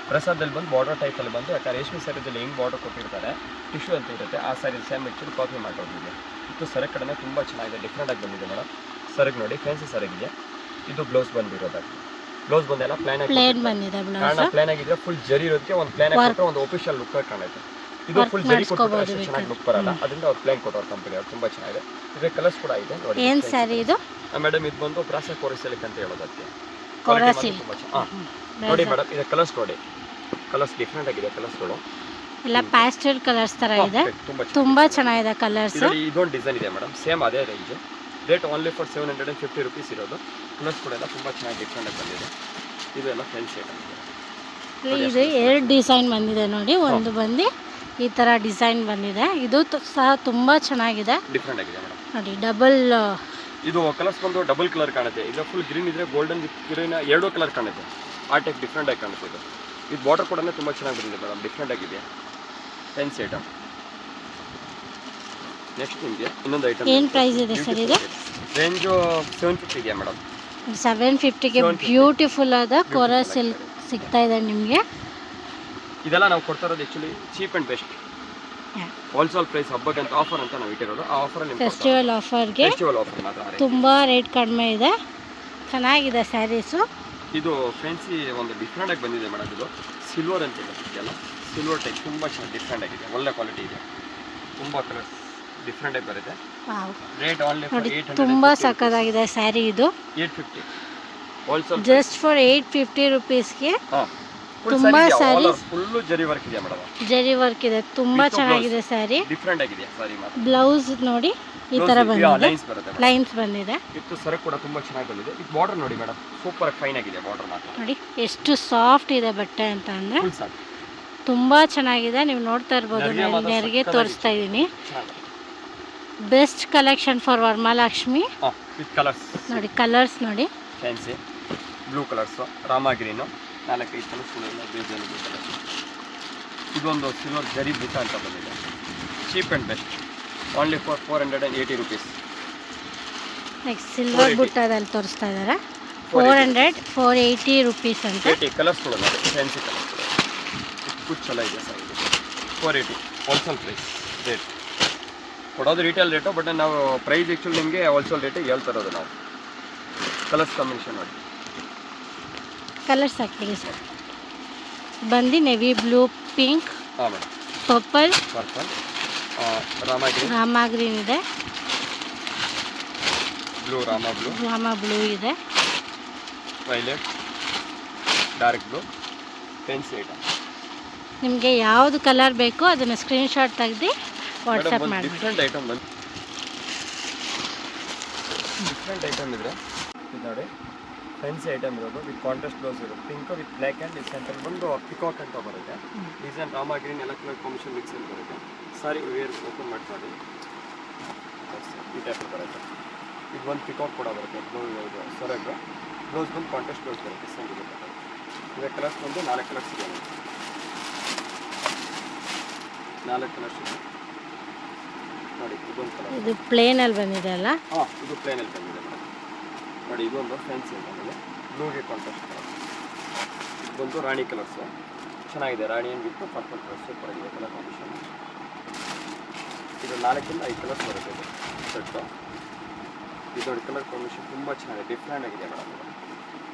ಬ್ರಸದಲ್ಲಿ ಬಂದು ಬಾರ್ಡರ್ ಟೈಪಲ್ಲಿ ಬಂದು ಯಾಕಂದ್ರೆ ರೇಷ್ಮೆ ಸ್ಯಾರಿದಲ್ಲಿ ಹೆಂಗೆ ಬಾರ್ಡರ್ ಕೊಟ್ಟಿರ್ತಾರೆ ಟಿಶ್ಯೂ ಅಂತ ಇರುತ್ತೆ. ಆ ಸ್ಯಾರಿ ಸೇಮ್ ಆ್ಯಕ್ಚುಲಿ ಕಾಪಿ ಮಾಡೋದಿದೆ. ಇದು ಸರಕ್ ಕಡೆ ತುಂಬ ಚೆನ್ನಾಗಿದೆ. ಡಿಫ್ರೆಂಟಾಗಿ ಬಂದಿದೆ ಮೇಡಮ್. ಸರಗ್ ನೋಡಿ ಫ್ಯಾನ್ಸಿ ಸರಗಿದೆ. ಇದು ಬ್ಲೌಸ್ ಬಂದಿರೋದು. ಬ್ಲೌಸ್ ಬಂದೆಲ್ಲ ಪ್ಲಾನ್ ಬಂದಿದೆ. ಕಾರಣ ಪ್ಲಾನ್ ಆಗಿದ್ರೆ ಫುಲ್ ಜರಿ ಇರೋದಕ್ಕೆ ಒಂದು ಪ್ಲಾನ್ ಆಗಿಬಿಟ್ಟು ಒಂದು ಒಫಿಷಿಯಲ್ ಲುಕ್ ಕಾಣುತ್ತೆ. ಇದು ಫುಲ್ ಜರಿ ಕೊಟ್ಟು ಅಷ್ಟು ಚೆನ್ನಾಗಿ ಲುಕ್ ಬರಲ್ಲ. ಅದರಿಂದ ಅವ್ರು ಪ್ಲಾನ್ ಕೊಟ್ಟವ್ರು ಕಂಪನಿ ಅವ್ರು. ತುಂಬ ಚೆನ್ನಾಗಿದೆ. ಇದ್ರ ಕಲರ್ಸ್ ಕೂಡ ಇದೆ ನೋಡಿ. ಏನು ಸ್ಯಾರಿ ಇದು ಮೇಡಮ್? ಇದು ಬಂದು ಬ್ರಾಸ ಕೋರಾ ಸಿಲ್ಕ್ ಅಂತ ಹೇಳೋದಕ್ಕೆ. ನೋಡಿ ಮೇಡಮ್, ಇದು ಕಲರ್ಸ್ ನೋಡಿ. ಕಲರ್ಸ್ ಡಿಫ್ರೆಂಟ್ ಆಗಿದೆ. ಕಲರ್ಸ್ಗಳು ಎಲ್ಲ ಪ್ಯಾಸ್ಟಲ್ ಕಲರ್ಸ್ ತರ ಇದೆ. ತುಂಬಾ ಚೆನ್ನಾಗಿದೆ ಕಲರ್ಸ್. ಇದೊಂದು ಡಿಸೈನ್ ಇದೆ ಮೇಡಮ್. ಸೇಮ್ ಅದೇ range. Rate only for 750 rupees ಇರೋದು. ಕಲರ್ಸ್ ಕೂಡ ಎಲ್ಲ ತುಂಬ ಚೆನ್ನಾಗಿ ಡಿಫ್ರೆಂಟ್ ಆಗಿ ಬಂದಿದೆ. ಇದೆಲ್ಲ ಫ್ಯಾನ್ಸಿ ಐಟಮ್. ಇದು 2 ಡಿಸೈನ್ ಬಂದಿದೆ ನೋಡಿ. ಒಂದು ಬಂದು ಈ ಥರ ಡಿಸೈನ್ ಬಂದಿದೆ. ಇದು ಸಹ ತುಂಬ ಚೆನ್ನಾಗಿದೆ. ಡಿಫ್ರೆಂಟ್ ಆಗಿದೆ ಮೇಡಮ್ ನೋಡಿ. ಡಬಲ್ ಇದು ಕಲರ್ಸ್ ಬಂದು ಡಬಲ್ ಕಲರ್ ಕಾಣುತ್ತೆ. ಇದು ಫುಲ್ ಗ್ರೀನ್ ಇದ್ರೆ ಗೋಲ್ಡನ್ ಗ್ರೀನ್ 2 ಕಲರ್ ಕಾಣುತ್ತೆ. ಆ ಟೈಪ್ ಡಿಫ್ರೆಂಟ್ ಆಗಿ ಕಾಣುತ್ತೆ. ಇದು ಬಾರ್ಡರ್ ಕೂಡ ತುಂಬ ಚೆನ್ನಾಗಿ ಬಂದಿದೆ ಮೇಡಮ್. ಡಿಫ್ರೆಂಟ್ ಆಗಿದೆ. Fancy item. ನೆಕ್ಸ್ಟ್ ನಿಮಗೆ ಇನ್ನೊಂದು ಐಟಮ್. ಏನು ಪ್ರೈಸ್ ಇದೆ ಸರ್ ಇದು? ರೇಂಜು 750 ಇದೆಯಾ ಮೇಡಮ್? 750ಗೆ ಬ್ಯೂಟಿಫುಲ್ ಆದ ಕೋರಾ ಸಿಲ್ಕ್ ಸಿಗ್ತಾ ಇದೆ ನಿಮಗೆ. ಇದೆಲ್ಲ ನಾವು ಕೊಡ್ತಾ ಇರೋದು actually cheap and best. Wholesale price ಹಬ್ಬಕ್ಕಂತ ಆಫರ್ ಅಂತ ನಾವು ಇಟ್ಟಿರೋದು. ಆ ಆಫರಲ್ಲಿ ಫೆಸ್ಟಿವಲ್ ಆಫರ್ಗೆ ಮಾತ್ರ ತುಂಬ ರೇಟ್ ಕಡಿಮೆ ಇದೆ. ಚೆನ್ನಾಗಿದೆ ಸ್ಯಾರೀಸು. ಇದು ಫ್ಯಾನ್ಸಿ ಒಂದು ಡಿಫ್ರೆಂಟ್ ಆಗಿ ಬಂದಿದೆ ಮೇಡಮ್. ಇದು ಸಿಲ್ವರ್ ಅಂತ ಇದೆಯಲ್ಲ, ಸಿಲ್ವರ್ ಟೈಪ್ ತುಂಬ ಚೆನ್ನಾಗಿ ಡಿಫ್ರೆಂಟ್ ಆಗಿದೆ. ಒಳ್ಳೆ ಕ್ವಾಲಿಟಿ ಇದೆ. ತುಂಬ ಕಲರ್ಸ್ ಡಿಫ್ರೆಂಟ್ ಆಗಿ ಬರುತ್ತೆ. Rate only for 850. ತುಂಬ ಸಕ್ಕತ್ತಾಗಿದೆ ಸ್ಯಾರಿ ಇದು. 850 ಹೋಲ್ಸೇಲ್ ಜಸ್ಟ್ ಫಾರ್ 850 ರೂಪೀಸ್ಗೆ. ತುಂಬಾ ಸ್ಯಾರಿ ಫುಲ್ ಜರಿ ವರ್ಕ್ ಇದೆ ಮೇಡಮ್. ಜರಿ ವರ್ಕ್ ಇದೆ. ತುಂಬಾ ಚೆನ್ನಾಗಿದೆ ಸ್ಯಾರಿ. ಡಿಫ್ರೆಂಟ್ ಆಗಿದೆ ಸ್ಯಾರಿ ಮಾತ್ರ. ಬ್ಲೌಸ್ ನೋಡಿ ಈ ತರ ಬಂದಿದೆ. ಲೈನ್ಸ್ ಬಂದಿದೆ. ಇದು ಸರಕು ಕೂಡ ತುಂಬಾ ಚೆನ್ನಾಗಿ ಬಂದಿದೆ. ಇದು ಬಾರ್ಡರ್ ನೋಡಿ ಮೇಡಮ್. ಸೂಪರ್ ಫೈನ್ ಆಗಿದೆ ಬಾರ್ಡರ್ ಮಾತ್ರ. ನೋಡಿ ಎಷ್ಟು ಸಾಫ್ಟ್ ಇದೆ ಬಟ್ಟೆ ಅಂತ ಅಂದ್ರೆ. ತುಂಬಾ ಚೆನ್ನಾಗಿದೆ. ನೀವು ನೋಡ್ತಾ ಇರ್ಬೋದು. ನೆರಿಗೆ ತೋರಿಸ್ತಾ ಇದ್ದೀನಿ. Best collection for Varamahalakshmi. Colours ನೋಡಿ. ಕಲರ್ಸ್ ನೋಡಿ. Fancy blue colours, Rama green, 4-5 colours ಬೇಜಾನ್ ಕಲರ್ಸ್. ಇದೊಂದು ಸಿಲ್ವರ್ ಜರಿ ಬುಟ್ಟ ಅಂತ ಬಂದಿದೆ. Cheap and best. Only for 480 rupees. Next silver ಬುಟ್ಟದಲ್ಲಿ ತೋರಿಸ್ತಾ ಇದ್ದಾರೆ. 480 ರೂಪೀಸ್ ಅಂತ. ಕಲರ್ಸ್ ಕೂಡ ನೋಡಿ. ಫ್ಯಾನ್ಸಿ ಕಲರ್ಸ್ ಕುಚ್ ಚಲ ಇದೆ ಸರ್. ಇದು 480 ಹೋಲ್ಸೇಲ್ ಪ್ರೈಸ್ ರೇಟ್. ಕೊಡೋದು ರಿಟೇಲ್ ರೇಟು, ಬಟ್ ನಾವು ಪ್ರೈಸ್ ಆ್ಯಕ್ಚುಲಿ ನಿಮಗೆ ಹೋಲ್ಸೇಲ್ ರೇಟಿಗೆ ಹೇಳ್ತಾ ಇರೋದು ನಾವು. ಕಲರ್ಸ್ ಕಾಂಬಿನೇಷನ್ ನೋಡಿ. ಕಲರ್ಸ್ ಹಾಕ್ಬಿಡಿ ಸರ್. ಬಂದು navy blue, pink, purple, Rama green ಇದೆ. ಬ್ಲೂ ರಾಮ ಬ್ಲೂ ಇದೆ. Violet, dark blue, fancy item. ನಿಮಗೆ ಯಾವುದು ಕಲರ್ ಬೇಕೋ ಅದನ್ನು ಸ್ಕ್ರೀನ್ಶಾಟ್ ತೆಗೆದು ವಾಟ್ಸಪ್ ಮಾಡಿ. ಡಿಫ್ರೆಂಟ್ ಐಟಮ್ ಬಂದು ಡಿಫ್ರೆಂಟ್ ಐಟಮ್ ಇದ್ರೆ ಇದು ನೋಡಿ, ಫ್ಯಾನ್ಸಿ ಐಟಮ್ ಇರೋದು ವಿತ್ ಕಾಂಟ್ರಾಸ್ಟ್ ಬ್ಲೌಸ್ ಇರೋದು, pink with black and centre ಬಂದು ಪಿಕಾಕ್ ಅಂತ ಬರುತ್ತೆ. ಡಿಸೈನ್ ರಾಮಾ ಗ್ರೀನ್ ಎಲ್ಲ ಕಲರ್ ಕಾಂಬಿನೇಷನ್ ಮಿಕ್ಸ್ ಅಂತ ಬರುತ್ತೆ. ಸಾರಿ ವೇರ್ ಓಪನ್ ಮಾಡ್ಕೊಳ್ಳಿ, ಈ ಟೈಪ್ ಬರುತ್ತೆ. ಇದು ಒಂದು ಪಿಕಾಕ್ ಕೂಡ ಬರುತ್ತೆ, ಸೊರಗು ಬ್ಲೌಸ್ ಬಂದು ಕಾಂಟ್ರಾಸ್ಟ್ ಬ್ಲೌಸ್ ಬರುತ್ತೆ. ಸಂಗಿದೆ ಇವಾಗ ಕಲರ್ಸ್ ಬಂದು 4 ಕಲರ್ಸ್ ಇದೆ, 4 ಕಲರ್ಸ್ ಇದೆ ನೋಡಿ. ಇದೊಂದು ಕಲರ್, ಇದು ಪ್ಲೇನಲ್ಲಿ ಬಂದಿದೆ ಅಲ್ಲ? ಹಾಂ, ಇದು ಪ್ಲೇನಲ್ಲಿ ಬಂದಿದೆ ಮೇಡಮ್ ನೋಡಿ. ಇದೊಂದು ಫ್ಯಾನ್ಸಿ ಬಂದಿದೆ, ಬ್ಲೂಗೆ ಕಾಂಟ್ರಾಸ್ಟ್ ಕಲರ್. ಇದು ಬಂದು ರಾಣಿ ಕಲರ್ಸು, ಚೆನ್ನಾಗಿದೆ. ರಾಣಿ ಏನು ಬಿಟ್ಟು ಪರ್ಪಲ್ ಕಲರ್ ಸೂಪರ್ ಆಗಿದೆ ಕಲರ್ ಕಾಂಬಿನೇಷನ್. ಇದು 4ರಿಂದ 5 ಕಲರ್ಸ್ ಬರುತ್ತೆ ಇದು ಸೆಟ್ಟು. ಇದು ನೋಡಿ ಕಲರ್ ಕಾಂಬಿನೇಷನ್ ತುಂಬ ಚೆನ್ನಾಗಿದೆ, ಡಿಫ್ರೆಂಟ್ ಆಗಿದೆ ಮೇಡಮ್.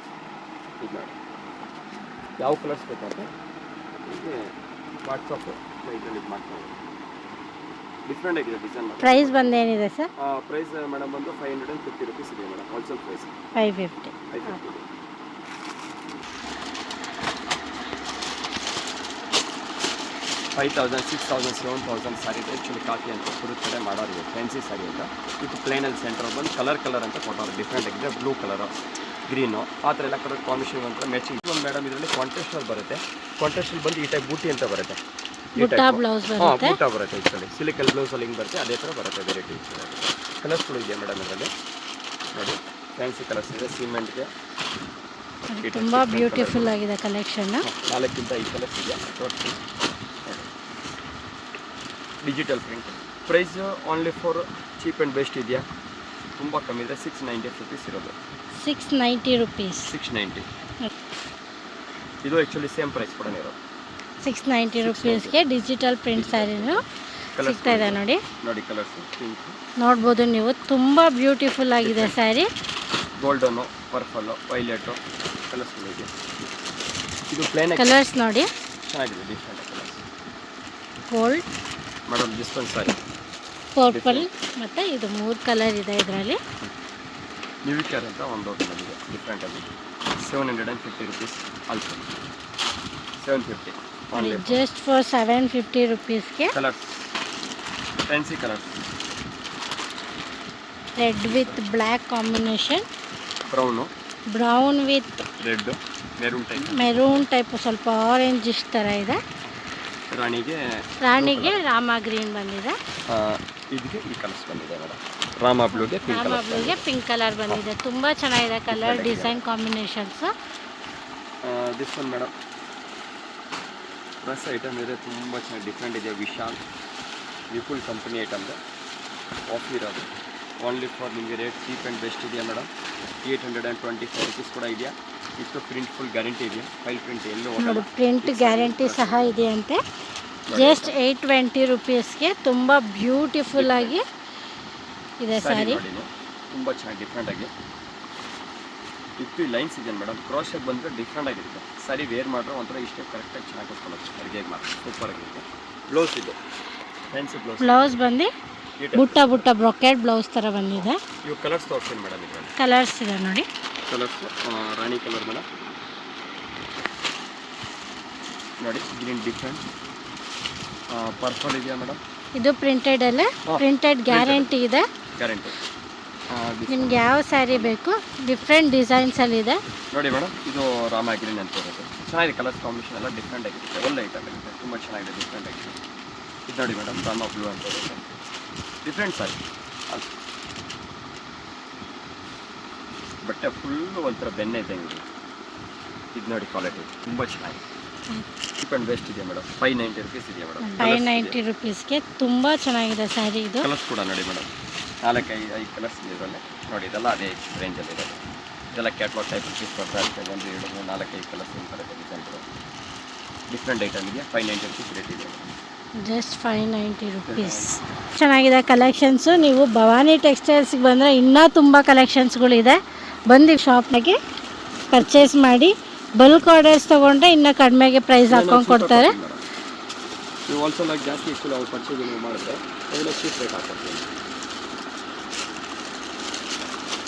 ಇದು ನೋಡಿ ಯಾವ ಕಲರ್ಸ್ ಬೇಕಂತ ಹೀಗೆ ವಾಟ್ಸಪ್ ಇದರಲ್ಲಿ ಇದು ಮಾಡ್ಕೊಂಡು ಡಿಫ್ರೆಂಟ್ ಆಗಿದೆ ಡಿಸೈನ್. ಪ್ರೈಸ್ ಬಂದೇನಿದೆ ಸರ್? ಪ್ರೈಸ್ ಮೇಡಮ್ ಬಂದು 550 ರುಪೀಸ್ ಇದೆ ಮೇಡಮ್, ಹೋಲ್ಸೇಲ್ ಪ್ರೈಸ್ 550. 5,000, 6,000, 7,000 ಸಾರಿ ಇದೆ. ಆ್ಯಕ್ಚುಲಿ ಕಾಫಿ ಅಂತ ಕಡೆ ಮಾಡೋರಿಗೆ ಫ್ಯಾನ್ಸಿ ಸಾರಿ ಅಂತ. ಇದು ಪ್ಲೇನಲ್ಲಿ ಸೆಂಟರ್ ಬಂದು ಕಲರ್ ಅಂತ ಕೊಟ್ಟವ್ರು, ಡಿಫ್ರೆಂಟ್ ಆಗಿದೆ. ಬ್ಲೂ ಕಲರು, ಗ್ರೀನು, ಆ ಥರ ಎಲ್ಲ ಕಲರ್ ಕಾಂಬಿನೇಷನ್ ಅಂತ ಮ್ಯಾಚಿಂಗ್. ಒಂದು ಮೇಡಮ್ ಇದರಲ್ಲಿ ಕಾಂಟ್ರಾಸ್ಟಲ್ಲಿ ಬರುತ್ತೆ. ಕಾಂಟ್ರಾಸ್ಟಲ್ಲಿ ಬಂದು ಈ ಟೈಪ್ ಬೂಟಿ ಅಂತ ಬರುತ್ತೆ, ಬುಟ್ಟ ಬ್ಲೌಸ್ ಹಾಂ ಬರುತ್ತೆ. ಬೂಟ ಬರುತ್ತೆ. ಇದರಲ್ಲಿ ಸಿಲಿಕಲ್ ಬ್ಲೌಸಲ್ಲಿ ಹಿಂಗೆ ಬರುತ್ತೆ, ಅದೇ ಥರ ಬರುತ್ತೆ. ವೆರೈಟಿ ಕಲರ್ಸ್ಗಳು ಇದೆ ಮೇಡಮ್ ಇದರಲ್ಲಿ ನೋಡಿ. ಫ್ಯಾನ್ಸಿ ಕಲರ್ಸ್ ಇದೆ, ಸಿಮೆಂಟ್ಗೆ ತುಂಬ ಬ್ಯೂಟಿಫುಲ್ ಆಗಿದೆ ಕಲೆಕ್ಷನ್. 4ರಿಂದ 5 ಕಲರ್ಸ್ ಇದೆ. Digital print price only for cheap and best ಇದೆಯಾ, ತುಂಬ ಕಮ್ಮಿ ಇದೆ. 690 ರುಪೀಸ್ ಇರೋದು. 690 ರುಪೀಸ್. 690. ಇದು ಆ್ಯಕ್ಚುಲಿ ಸೇಮ್ ಪ್ರೈಸ್ ಕೂಡ ಇರೋದು. 690 ರುಪೀಸ್ಗೆ ಡಿಜಿಟಲ್ ಪ್ರಿಂಟ್ ಸ್ಯಾರಿನೂ ಸಿಗ್ತಾ ಇದೆ ನೋಡಿ. ನೋಡಿ ಕಲರ್ಸ್ ಪಿಂಕ್ ನೋಡ್ಬೋದು ನೀವು, ತುಂಬ ಬ್ಯೂಟಿಫುಲ್ ಆಗಿದೆ ಸ್ಯಾರಿ. ಗೋಲ್ಡನ್ನು, ಪರ್ಪಲ್ಲು, ವೈಲೆಟು ಕಲರ್ಸ್ಗಳಿದೆ. ಇದು ಪ್ಲೇನ್ ಕಲರ್ಸ್ ನೋಡಿ, ಚೆನ್ನಾಗಿದೆ, different colours. Gold madam discount sari purple ಮತ್ತು ಇದು 3 ಕಲರ್ ಇದೆ ಇದರಲ್ಲಿ. ನ್ಯೂ ಕೇರ್ ಅಂತ ಒಂದು ಬಂದಿದೆ ಡಿಫ್ರೆಂಟ್ ಆಗಿ. 750 rupees also. 750 only just for 750 ರುಪೀಸ್ಗೆ. Colours fancy colours, red with black combination, brown, brown with red, maroon type, ಸ್ವಲ್ಪ ಆರೆಂಜಿಶ್ ಥರ ಇದೆ. ರಾಣಿಗೆ ರಾಮ ಗ್ರೀನ್ ಬಂದಿದೆ. ಇದಕ್ಕೆ ಈ ಕಲರ್ಸ್ ಬಂದಿದೆ ಮೇಡಮ್. ರಾಮ ಬ್ಲೂಗೆ ಪಿಂಕ್ ಕಲರ್ ಬಂದಿದೆ. ತುಂಬ ಚೆನ್ನಾಗಿದೆ colour design combinations. This one madam dress item ಇದೆ, ತುಂಬ ಚೆನ್ನಾಗಿ ಡಿಫ್ರೆಂಟ್ ಇದೆ. ವಿಪುಲ್ ಕಂಪನಿ ಐಟಮ್ ಆಫ್ ಇರೋದು. ಓನ್ಲಿ ಫಾರ್ ನಿಮಗೆ ರೇಟ್ ಚೀಪ್ ಆ್ಯಂಡ್ ಬೆಸ್ಟ್ ಇದೆಯಾ ಮೇಡಮ್. 825 ರುಪೀಸ್ ಕೂಡ ಇದೆಯಾ. ಇಷ್ಟು ಪ್ರಿಂಟ್ ಫುಲ್ ಗ್ಯಾರಂಟಿ ಇದೆಯಾ, ಫೈಲ್ ಪ್ರಿಂಟ್ ಎಲ್ಲೂ ನೋಡಿ, ಪ್ರಿಂಟ್ ಗ್ಯಾರಂಟಿ ಸಹ ಇದೆಯಂತೆ. ಜಸ್ಟ್ 820 ರುಪೀಸ್ಗೆ ತುಂಬ ಬ್ಯೂಟಿಫುಲ್ ಆಗಿ ಇದೆ ಸ್ಯಾರಿ. ತುಂಬ ಚೆನ್ನಾಗಿ ಡಿಫ್ರೆಂಟ್ ಆಗಿ ಇತ್ತು. ಲೈನ್ಸ್ ಇದೆ ಮೇಡಮ್, ಕ್ರಾಶಾಗಿ ಬಂದರೆ ಡಿಫ್ರೆಂಟ್ ಆಗಿರುತ್ತೆ. ಸ್ಯಾರಿ ವೇರ್ ಮಾಡಿದ್ರೆ ಒಂಥರ ಇಷ್ಟೇ ಕರೆಕ್ಟಾಗಿ ಚೆನ್ನಾಗಿ ಕೂತ್ಕೊಳ್ಳೋದು. ಅಡುಗೆಗೆ ಮಾತ್ರ ಸೂಪರ್ ಆಗಿರುತ್ತೆ. ಬ್ಲೌಸ್ ಇದು ಫ್ಯಾನ್ಸಿ ಬ್ಲೌಸ್ ಬಂದು ಬುಟ್ಟ ಬ್ರೊಕೆಟ್ ಬ್ಲೌಸ್ ಥರ ಬಂದಿದೆ. ಇವು ಕಲರ್ಸ್ ತೋರಿಸ್ತೀನಿ ಮೇಡಮ್. ಇದರಲ್ಲಿ ಕಲರ್ಸ್ ಇದೆ ನೋಡಿ. ಕಲರ್ಸ್ ರಾಣಿ ಕಲರ್ ಮೇಡಮ್ ನೋಡಿ, ಗ್ರೀನ್ ಡಿಫ್ರೆಂಟ್, ಪರ್ಪಲ್ ಇದೆಯಾ ಮೇಡಮ್. ಇದು ಪ್ರಿಂಟೆಡಲ್ಲೇ, ಪ್ರಿಂಟೆಡ್ ಗ್ಯಾರಂಟಿ ಇದೆ. ಗ್ಯಾರಂಟಿ. ನಿಮ್ಗೆ ಯಾವ ಸ್ಯಾರಿ ಬೇಕು, ಡಿಫ್ರೆಂಟ್ ಡಿಸೈನ್ಸಲ್ಲಿದೆ ನೋಡಿ ಮೇಡಮ್. ಇದು ರಾಮ ಗ್ರೀನ್ ಅಂತ ಇರುತ್ತೆ, ಚೆನ್ನಾಗಿದೆ. ಕಲರ್ಸ್ ಕಾಂಬಿನೇಷನ್ ಎಲ್ಲ ಡಿಫ್ರೆಂಟ್ ಆಗಿರುತ್ತೆ, ಒಳ್ಳೆ ಐಟಮ್ ಇರುತ್ತೆ, ತುಂಬ ಚೆನ್ನಾಗಿದೆ, ಡಿಫ್ರೆಂಟ್ ಆಗಿದೆ. ಇದು ನೋಡಿ ಮೇಡಮ್, ರಾಮ ಬ್ಲೂ ಅಂತ ಇರುತ್ತೆ, ಡಿಫ್ರೆಂಟ್ ಸ್ಯಾರಿ. ಬಟ್ಟೆ ಫುಲ್ಲು ಒಂಥರ ಬೆಣ್ಣೆ ಇದ್ದಂಗೆ. ಇದು ನೋಡಿ ಕ್ವಾಲಿಟಿ ತುಂಬ ಚೆನ್ನಾಗಿದೆ, ಚೀಪ್ ಆ್ಯಂಡ್ ಬೆಸ್ಟ್ ಇದೆ ಮೇಡಮ್. 590 ರುಪೀಸ್ ಇದೆಯಾ ಮೇಡಮ್. 590 ರುಪೀಸ್ಗೆ ತುಂಬ ಚೆನ್ನಾಗಿದೆ ಸ್ಯಾರಿ. ಇದು ಕಲರ್ಸ್ ಕೂಡ ನೋಡಿ ಮೇಡಮ್, 4-5 ಕಲರ್ಸ್ ಇದೆ ಇದರಲ್ಲಿ ನೋಡಿ. ಇದೆಲ್ಲ ಅದೇ ರೇಂಜಲ್ಲಿ ಇರೋದು. ಇದೆಲ್ಲ ಕ್ಯಾಟ್ಲಾಗ್ ಟೈಪ್ ಪೀಸ್ ಬರ್ತಾ ಇರುತ್ತೆ. 1, 2, 3, 4-5 ಕಲರ್ಸ್ ಬರುತ್ತೆ ಡಿಸೈನ್. ಡಿಫ್ರೆಂಟ್ ಐಟಮ್ ಇದೆ. 590 ರುಪೀಸ್ ರೇಟ್ ಇದೆ. Just 590 rupees. ಚೆನ್ನಾಗಿದೆ ಕಲೆಕ್ಷನ್ಸು. ನೀವು ಭವಾನಿ ಟೆಕ್ಸ್ಟೈಲ್ಸ್ಗೆ ಬಂದರೆ ಇನ್ನೂ ತುಂಬ ಕಲೆಕ್ಷನ್ಸ್ಗಳಿದೆ. ಬಂದು ಶಾಪ್ನಾಗೆ ಪರ್ಚೇಸ್ ಮಾಡಿ. ಬಲ್ಕ್ ಆರ್ಡರ್ಸ್ ತೊಗೊಂಡ್ರೆ ಇನ್ನೂ ಕಡಿಮೆಗೆ ಪ್ರೈಸ್ ಹಾಕೊಂಡು ಕೊಡ್ತಾರೆ. ನೀವು ಹೋಲ್ಸೇಲ್ ಆಗಿ ಜಾಸ್ತಿ ಇಷ್ಟು ಅವ್ರು ಪರ್ಚೇಸ್ ಮಾಡಿದ್ರೆ ಅದೆಲ್ಲ ಚೀಪ್ ರೇಟ್ ಹಾಕ್ಕೊಡ್ತೀನಿ.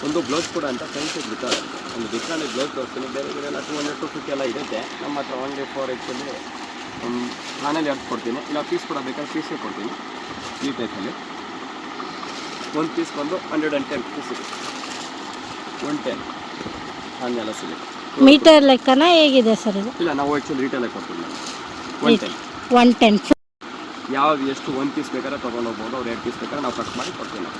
ಒಂದು ಬ್ಲೌಸ್ ಕೂಡ ಅಂತ ಫ್ರೆಂಡ್ಸಿಗೆ ಬಿಟ್ಟಾರೆ. ಒಂದು ಡಿಫ್ರೆಂಟ್ ಬ್ಲೌಸ್ ತೋರಿಸ್ತೀನಿ. ಬೇರೆ ಬೇರೆ ಎಲ್ಲ 200 250 ಎಲ್ಲ ಇರುತ್ತೆ. ನಮ್ಮ ಹತ್ರ 1 4 ನಾನಲ್ಲಿ ಎರಡು ಕೊಡ್ತೀನಿ. ಇಲ್ಲ ಪೀಸ್ ಕೂಡ ಬೇಕಾದ್ರೆ ಪೀಸೇ ಕೊಡ್ತೀನಿ. ಈ ಟೈಪಲ್ಲಿ ಒಂದು ಪೀಸ್ ಬಂದು 110 ಪೀಸ್ ಸಿಗುತ್ತೆ. 110 ಹಂಗೆಲ್ಲ ಸಿಗುತ್ತೆ. ಮೀಟರ್ ಲೆಕ್ಕನ ಹೇಗಿದೆ ಸರ್ ಇದು? ಇಲ್ಲ, ನಾವು ಆ್ಯಕ್ಚುಲಿ ರೀಟೇಲಾಗಿ ಕೊಡ್ತೀವಿ ನಾನು. 110 110 ಯಾವ್ದು ಎಷ್ಟು ಒಂದು ಪೀಸ್ ಬೇಕಾದ್ರೆ ತೊಗೊಂಡು ಹೋಗ್ಬೋದು. ಅವ್ರು 2 ಪೀಸ್ ಬೇಕಾದ್ರೆ ನಾವು ಕಟ್ ಮಾಡಿ ಕೊಡ್ತೀವಿ ನಾವು.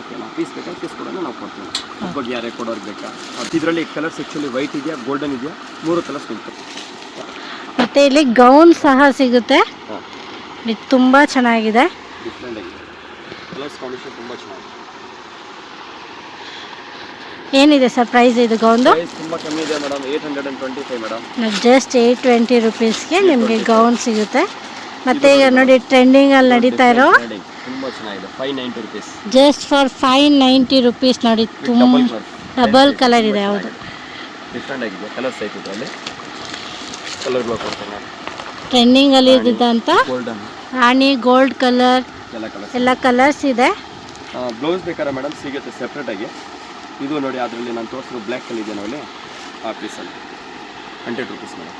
ಓಕೆನಾ? ಪೀಸ್ ಬೇಕಾದ್ರೆ ಪೀಸ್ ಕೂಡ ನಾವು ಕೊಡ್ತೀವಿ. ಬಗ್ಗೆ ಯಾರೇ ಕೊಡೋರಿಗೆ ಬೇಕಾ. ಮತ್ತು ಇದರಲ್ಲಿ ಕಲರ್ಸ್ ಆ್ಯಕ್ಚುಲಿ ವೈಟ್ ಇದೆಯಾ, ಗೋಲ್ಡನ್ ಇದೆಯಾ, 3 ಕಲರ್ಸ್ ಉಂಟು. ಮತ್ತು ಇಲ್ಲಿ ಗೌನ್ ಸಹ ಸಿಗುತ್ತೆ. ಹಾಂ, ಇದು ತುಂಬ ಚೆನ್ನಾಗಿದೆ. ಡಿಫ್ರೆಂಟ್ ಆಗಿದೆ. ಕಲರ್ಸ್ ಕಾಂಬಿನೇಷನ್ ತುಂಬ ಚೆನ್ನಾಗಿದೆ. ಏನಿದೆ ಸರ್ ಪ್ರೈಸ್ ಇದು ಗೌನ್ದು? ಪ್ರೈಸ್ ತುಂಬ ಕಮ್ಮಿ ಇದೆ ಮೇಡಮ್. 825 ಮೇಡಮ್. ಜಸ್ಟ್ 820 ರುಪೀಸ್ಗೆ ನಿಮಗೆ ಗೌನ್ ಸಿಗುತ್ತೆ. ಮತ್ತು ಈಗ ನೋಡಿ ಟ್ರೆಂಡಿಂಗಲ್ಲಿ ನಡೀತಾ ಇರೋ ತುಂಬ ಚೆನ್ನಾಗಿದೆ. 590 ರುಪೀಸ್. ಜಸ್ಟ್ ಫಾರ್ 590 ರುಪೀಸ್ ನೋಡಿ. ತುಂಬ ಡಬಲ್ ಕಲರ್ ಇದೆ. ಹೌದು, ಡಿಫ್ರೆಂಟ್ ಆಗಿದೆ. ಕಲರ್ಸ್ ಐತೆ ಇದರಲ್ಲಿ. ಕಲರ್ಗಳು ಕೊಡ್ತೇನೆ. ಟ್ರೆಂಡಿಂಗಲ್ಲಿ ಇದ್ದಂಥ ಗೋಲ್ಡನ್, ರಾಣಿ, ಗೋಲ್ಡ್ ಕಲರ್ ಎಲ್ಲ ಕಲರ್ಸ್ ಇದೆ. ಬ್ಲೌಸ್ ಬೇಕಾದ್ರೆ ಮೇಡಮ್ ಸಿಗುತ್ತೆ ಸೆಪ್ರೇಟಾಗಿ. ಇದು ನೋಡಿ, ಅದರಲ್ಲಿ ನಾನು ತೋರಿಸಿದ್ರು ಬ್ಲ್ಯಾಕ್ ಕಲರ್ ಇದೆ ನೋಡಿ, ಆ ಪೀಸಲ್ಲಿ 100 ರುಪೀಸ್ ಮೇಡಮ್.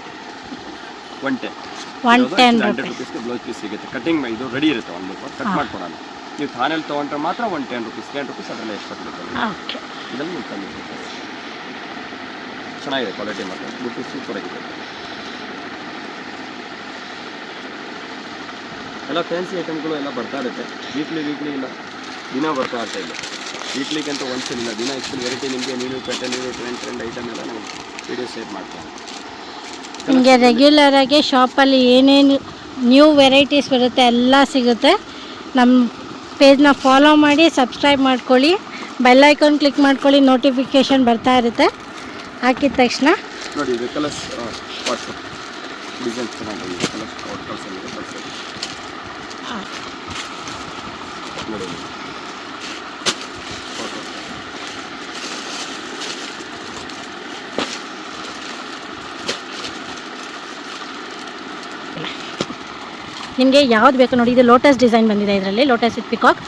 110 ರುಪೀಸ್ಗೆ ಬ್ಲೌಸ್ ಪೀಸ್ ಸಿಗುತ್ತೆ. ಕಟಿಂಗ್ ಇದು ರೆಡಿ ಇರುತ್ತೆ. ಒಂದು ಕಟ್ ಮಾಡ್ಕೊಡೋಣ. ನೀವು ಥಾನಲ್ಲಿ ತೊಗೊಂಡ್ರೆ ಮಾತ್ರ 110 ರುಪೀಸ್. 10 ರುಪೀಸ್ ಅದರಲ್ಲಿ ಎಕ್ಸ್ಟ್ರಾ ಬರುತ್ತೆ. ಇದರಲ್ಲಿ ನೀವು ಕಮ್ಮಿ ಚೆನ್ನಾಗಿದೆ. ಕ್ವಾಲಿಟಿ ಮಾತ್ರ ಬುಟ್ಟಿ ಸೂಪರ್ ಆಗಿದೆ. ಎಲ್ಲ ಫ್ಯಾನ್ಸಿ ಐಟಮ್ಗಳು ಎಲ್ಲ ಬರ್ತಾ ಇರುತ್ತೆ. ವೀಕ್ಲಿ ಇಲ್ಲ, ದಿನ ಬರ್ತಾ ಇರ್ತಾ ಇಲ್ಲ. ವೀಕ್ಲಿಗೆ ಅಂತ ಒಂದ್ಸಲ ಇಲ್ಲ, ದಿನ ಆ್ಯಕ್ಚುಲಿ ವೆರೈಟಿ ನಿಮಗೆ new pattern, new trend item ಎಲ್ಲ ನಾವು ವಿಡಿಯೋ ಶೇರ್ ಮಾಡ್ತಾರೆ. ನಿಮಗೆ ರೆಗ್ಯುಲರಾಗಿ ಶಾಪಲ್ಲಿ ಏನೇನು ನ್ಯೂ ವೆರೈಟೀಸ್ ಬರುತ್ತೆ ಎಲ್ಲ ಸಿಗುತ್ತೆ. ನಮ್ಮ ಪೇಜ್ನ ಫಾಲೋ ಮಾಡಿ, ಸಬ್ಸ್ಕ್ರೈಬ್ ಮಾಡ್ಕೊಳ್ಳಿ, ಬೆಲ್ ಐಕಾನ್ ಕ್ಲಿಕ್ ಮಾಡ್ಕೊಳ್ಳಿ, ನೋಟಿಫಿಕೇಷನ್ ಬರ್ತಾ ಇರುತ್ತೆ. ಹಾಕಿದ ತಕ್ಷಣ ನೋಡಿ, ಇದು ಕಲರ್ಸ್ ವಾಟ್ಸಪ್ ಡಿಸೈನ್ಸ್ ಚೆನ್ನಾಗಿದೆ. ಕಲರ್ಸ್ ಕಳ್ಸಲ್ಲಿ ನೋಡಿ ಫೋಟೋ. ನಿಮಗೆ ಯಾವ್ದು ಬೇಕು ನೋಡಿ. ಇದು ಲೋಟಸ್ ಡಿಸೈನ್ ಬಂದಿದೆ. ಇದರಲ್ಲಿ ಲೋಟಸ್ ವಿತ್ ಪಿಕಾಕ್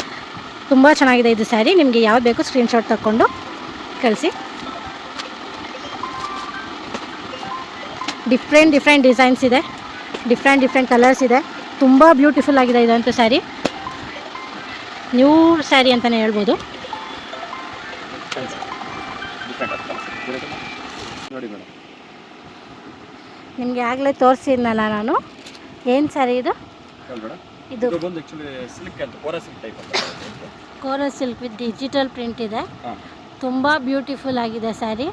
ತುಂಬ ಚೆನ್ನಾಗಿದೆ. ಇದು ಸ್ಯಾರಿ ನಿಮಗೆ ಯಾವ್ದು ಬೇಕು ಸ್ಕ್ರೀನ್ಶಾಟ್ ತಗೊಂಡು ಕಳಿಸಿ. ಡಿಫ್ರೆಂಟ್ ಡಿಸೈನ್ಸ್ ಇದೆ, ಡಿಫ್ರೆಂಟ್ ಕಲರ್ಸ್ ಇದೆ. ತುಂಬ ಬ್ಯೂಟಿಫುಲ್ ಆಗಿದೆ ಇದಂತೂ ಸ್ಯಾರಿ. ನ್ಯೂ ಸ್ಯಾರಿ ಅಂತಲೇ ಹೇಳ್ಬೋದು. ನೋಡಿ ಮೇಡಮ್, ನಿಮಗೆ ಆಗಲೇ ತೋರಿಸಿದ್ನಲ್ಲ ನಾನು. ಏನು ಸ್ಯಾರಿ ಇದು? ಇದು ಬಂದು ಆ್ಯಕ್ಚುಲಿ ಸಿಲ್ಕ್ ಅಂತ, ಕೋರಾ ಸಿಲ್ಕ್ ಟೈಪ್ ಅಂತ. ಕೋರಾ ಸಿಲ್ಕ್ ವಿತ್ ಡಿಜಿಟಲ್ ಪ್ರಿಂಟ್ ಇದೆ. ತುಂಬ ಬ್ಯೂಟಿಫುಲ್ ಆಗಿದೆ ಸ್ಯಾರಿ.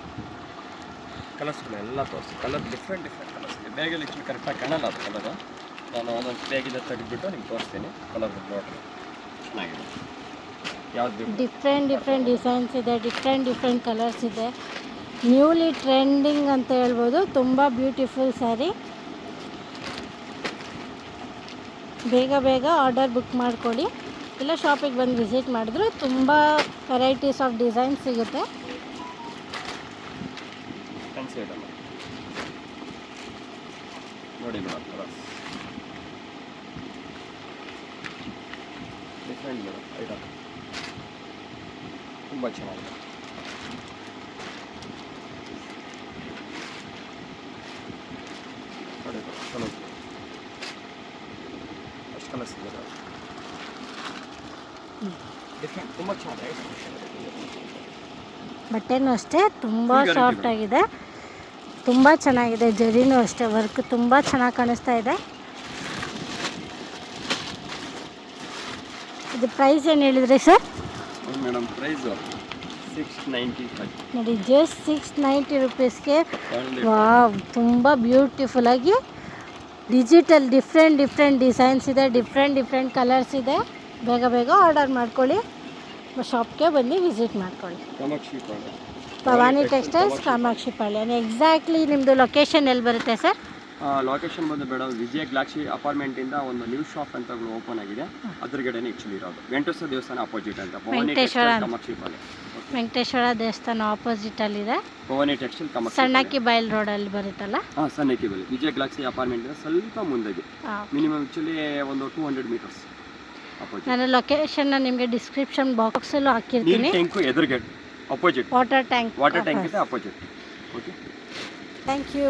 ಕಲರ್ಸ್ಗಳು ಎಲ್ಲ ತೋರಿಸಿ. ಕಲರ್ ಡಿಫ್ರೆಂಟ್ ಕಲರ್ಸ್ ಇದೆ. ಬ್ಯಾಗಲ್ಲಿ ಆ್ಯಕ್ಚುಲಿ ಕರೆಕ್ಟಾಗಿ ಕಾಣಲ್ಲ ಅದು ಕಲರು. ನಾನು ಒಂದೊಂದು ಬ್ಯಾಗಿಂದ ತೆಗೆದುಬಿಟ್ಟು ನಿಮ್ಗೆ ತೋರಿಸ್ತೀನಿ. ಕಲರ್ ನೋಡ್ರಿ, ಚೆನ್ನಾಗಿದೆ. ಯಾವ್ದು ಬೇಕು? ಡಿಫ್ರೆಂಟ್ ಡಿಸೈನ್ಸ್ ಇದೆ, ಡಿಫ್ರೆಂಟ್ ಕಲರ್ಸ್ ಇದೆ. ನ್ಯೂಲಿ ಟ್ರೆಂಡಿಂಗ್ ಅಂತ ಹೇಳ್ಬೋದು. ತುಂಬ ಬ್ಯೂಟಿಫುಲ್ ಸ್ಯಾರಿ. ಬೇಗ ಆರ್ಡರ್ ಬುಕ್ ಮಾಡ್ಕೊಳ್ಳಿ. ಇಲ್ಲ ಶಾಪಿಗೆ ಬಂದು ವಿಸಿಟ್ ಮಾಡಿದ್ರು ತುಂಬ ವೆರೈಟೀಸ್ ಆಫ್ ಡಿಸೈನ್ಸ್ ಸಿಗುತ್ತೆ. ನೋಡಿ madam, colours different madam item ತುಂಬ ಚೆನ್ನಾಗಿದೆ. ನೋಡಿ ಕಲರ್ಸ್ ಅಷ್ಟು ಕಲರ್ಸ್ ಇದೆ. ಡಿಫ್ರೆಂಟ್ ತುಂಬ ಚೆನ್ನಾಗಿದೆ. ಬಟ್ಟೆನೂ ಅಷ್ಟೇ ತುಂಬ ಸಾಫ್ಟ್ ಆಗಿದೆ, ತುಂಬ ಚೆನ್ನಾಗಿದೆ. ಜರಿನೂ ಅಷ್ಟೇ, ವರ್ಕ್ ತುಂಬ ಚೆನ್ನಾಗಿ ಕಾಣಿಸ್ತಾ ಇದೆ. ಇದು ಪ್ರೈಸ್ ಏನು ಹೇಳಿದ್ರಿ ಸರ್? ಮೇಡಮ್ ಪ್ರೈಸು 695 ನೋಡಿ. ಜಸ್ಟ್ 690 ರುಪೀಸ್ಗೆ. ವಾವ್, ತುಂಬ ಬ್ಯೂಟಿಫುಲ್ಲಾಗಿ ಡಿಜಿಟಲ್ ಡಿಫ್ರೆಂಟ್ ಡಿಸೈನ್ಸ್ ಇದೆ, ಡಿಫ್ರೆಂಟ್ ಕಲರ್ಸ್ ಇದೆ. ಬೇಗ ಆರ್ಡರ್ ಮಾಡ್ಕೊಳ್ಳಿ. ಶಾಪ್ಗೆ ಬಂದು ವಿಸಿಟ್ ಮಾಡ್ಕೊಳ್ಳಿ. ಭವಾನಿ ಟೆಕ್ಸ್ಟೈಲ್ಸ್, ಕಾಮಾಕ್ಷಿ ಪಾಳ್ಯ. ಎಕ್ಸಾಕ್ಟ್ಲಿ ನಿಮ್ಮದು ಲೊಕೇಶನ್ ಎಲ್ಲಿ ಬರುತ್ತೆ ಸರ್? ಲೊಕೇಶನ್ ಬಂದು ಮೇಡಮ್ ವಿಜಯ ಗ್ಲಾಕ್ಸಿ ಅಪಾರ್ಟ್ಮೆಂಟಿಂದ ಒಂದು ನ್ಯೂ ಶಾಪ್ ಅಂತ ಓಪನ್ ಆಗಿದೆ. ಅದ್ರಗಡೆನೇ ಆ್ಯಕ್ಚುಲಿ ಇರೋದು. ವೆಂಕಟೇಶ್ವರ ದೇವಸ್ಥಾನ ಅಪೋಸಿಟ್ ಅಂತ. ವೆಂಕಟೇಶ್ವರ ದೇವಸ್ಥಾನ ಆಪೋಸಿಟಲ್ಲಿದೆ. ಭವಾನಿ ಟೆಕ್ಸ್ಟೈಲ್ ಕಾಮಾಕ್ಷಿ ಸಣ್ಣಕ್ಕಿ ಬೈಲ್ ರೋಡಲ್ಲಿ ಬರುತ್ತಲ್ಲ? ಹಾಂ, ಸಣ್ಣಕ್ಕಿ ಬೈಲ್. ವಿಜಯ ಗ್ಲಾಕ್ಸಿ ಅಪಾರ್ಟ್ಮೆಂಟಿಂದ ಸ್ವಲ್ಪ ಮುಂದೆ. ಮಿನಿಮಮ್ ಆ್ಯಕ್ಚುಲಿ ಒಂದು 200 ಮೀಟರ್ಸ್. ನಾನು ಲೊಕೇಶನ್ನ ನಿಮಗೆ ಡಿಸ್ಕ್ರಿಪ್ಷನ್ ಬಾಕ್ಸಲ್ಲೂ ಹಾಕಿರ್ತೀನಿ. ಟ್ಯಾಂಕು ಎದುರುಗಡೆ opposite water tank water tank ಇದೆ ಅಪೋಸಿಟ್. Okay, thank you.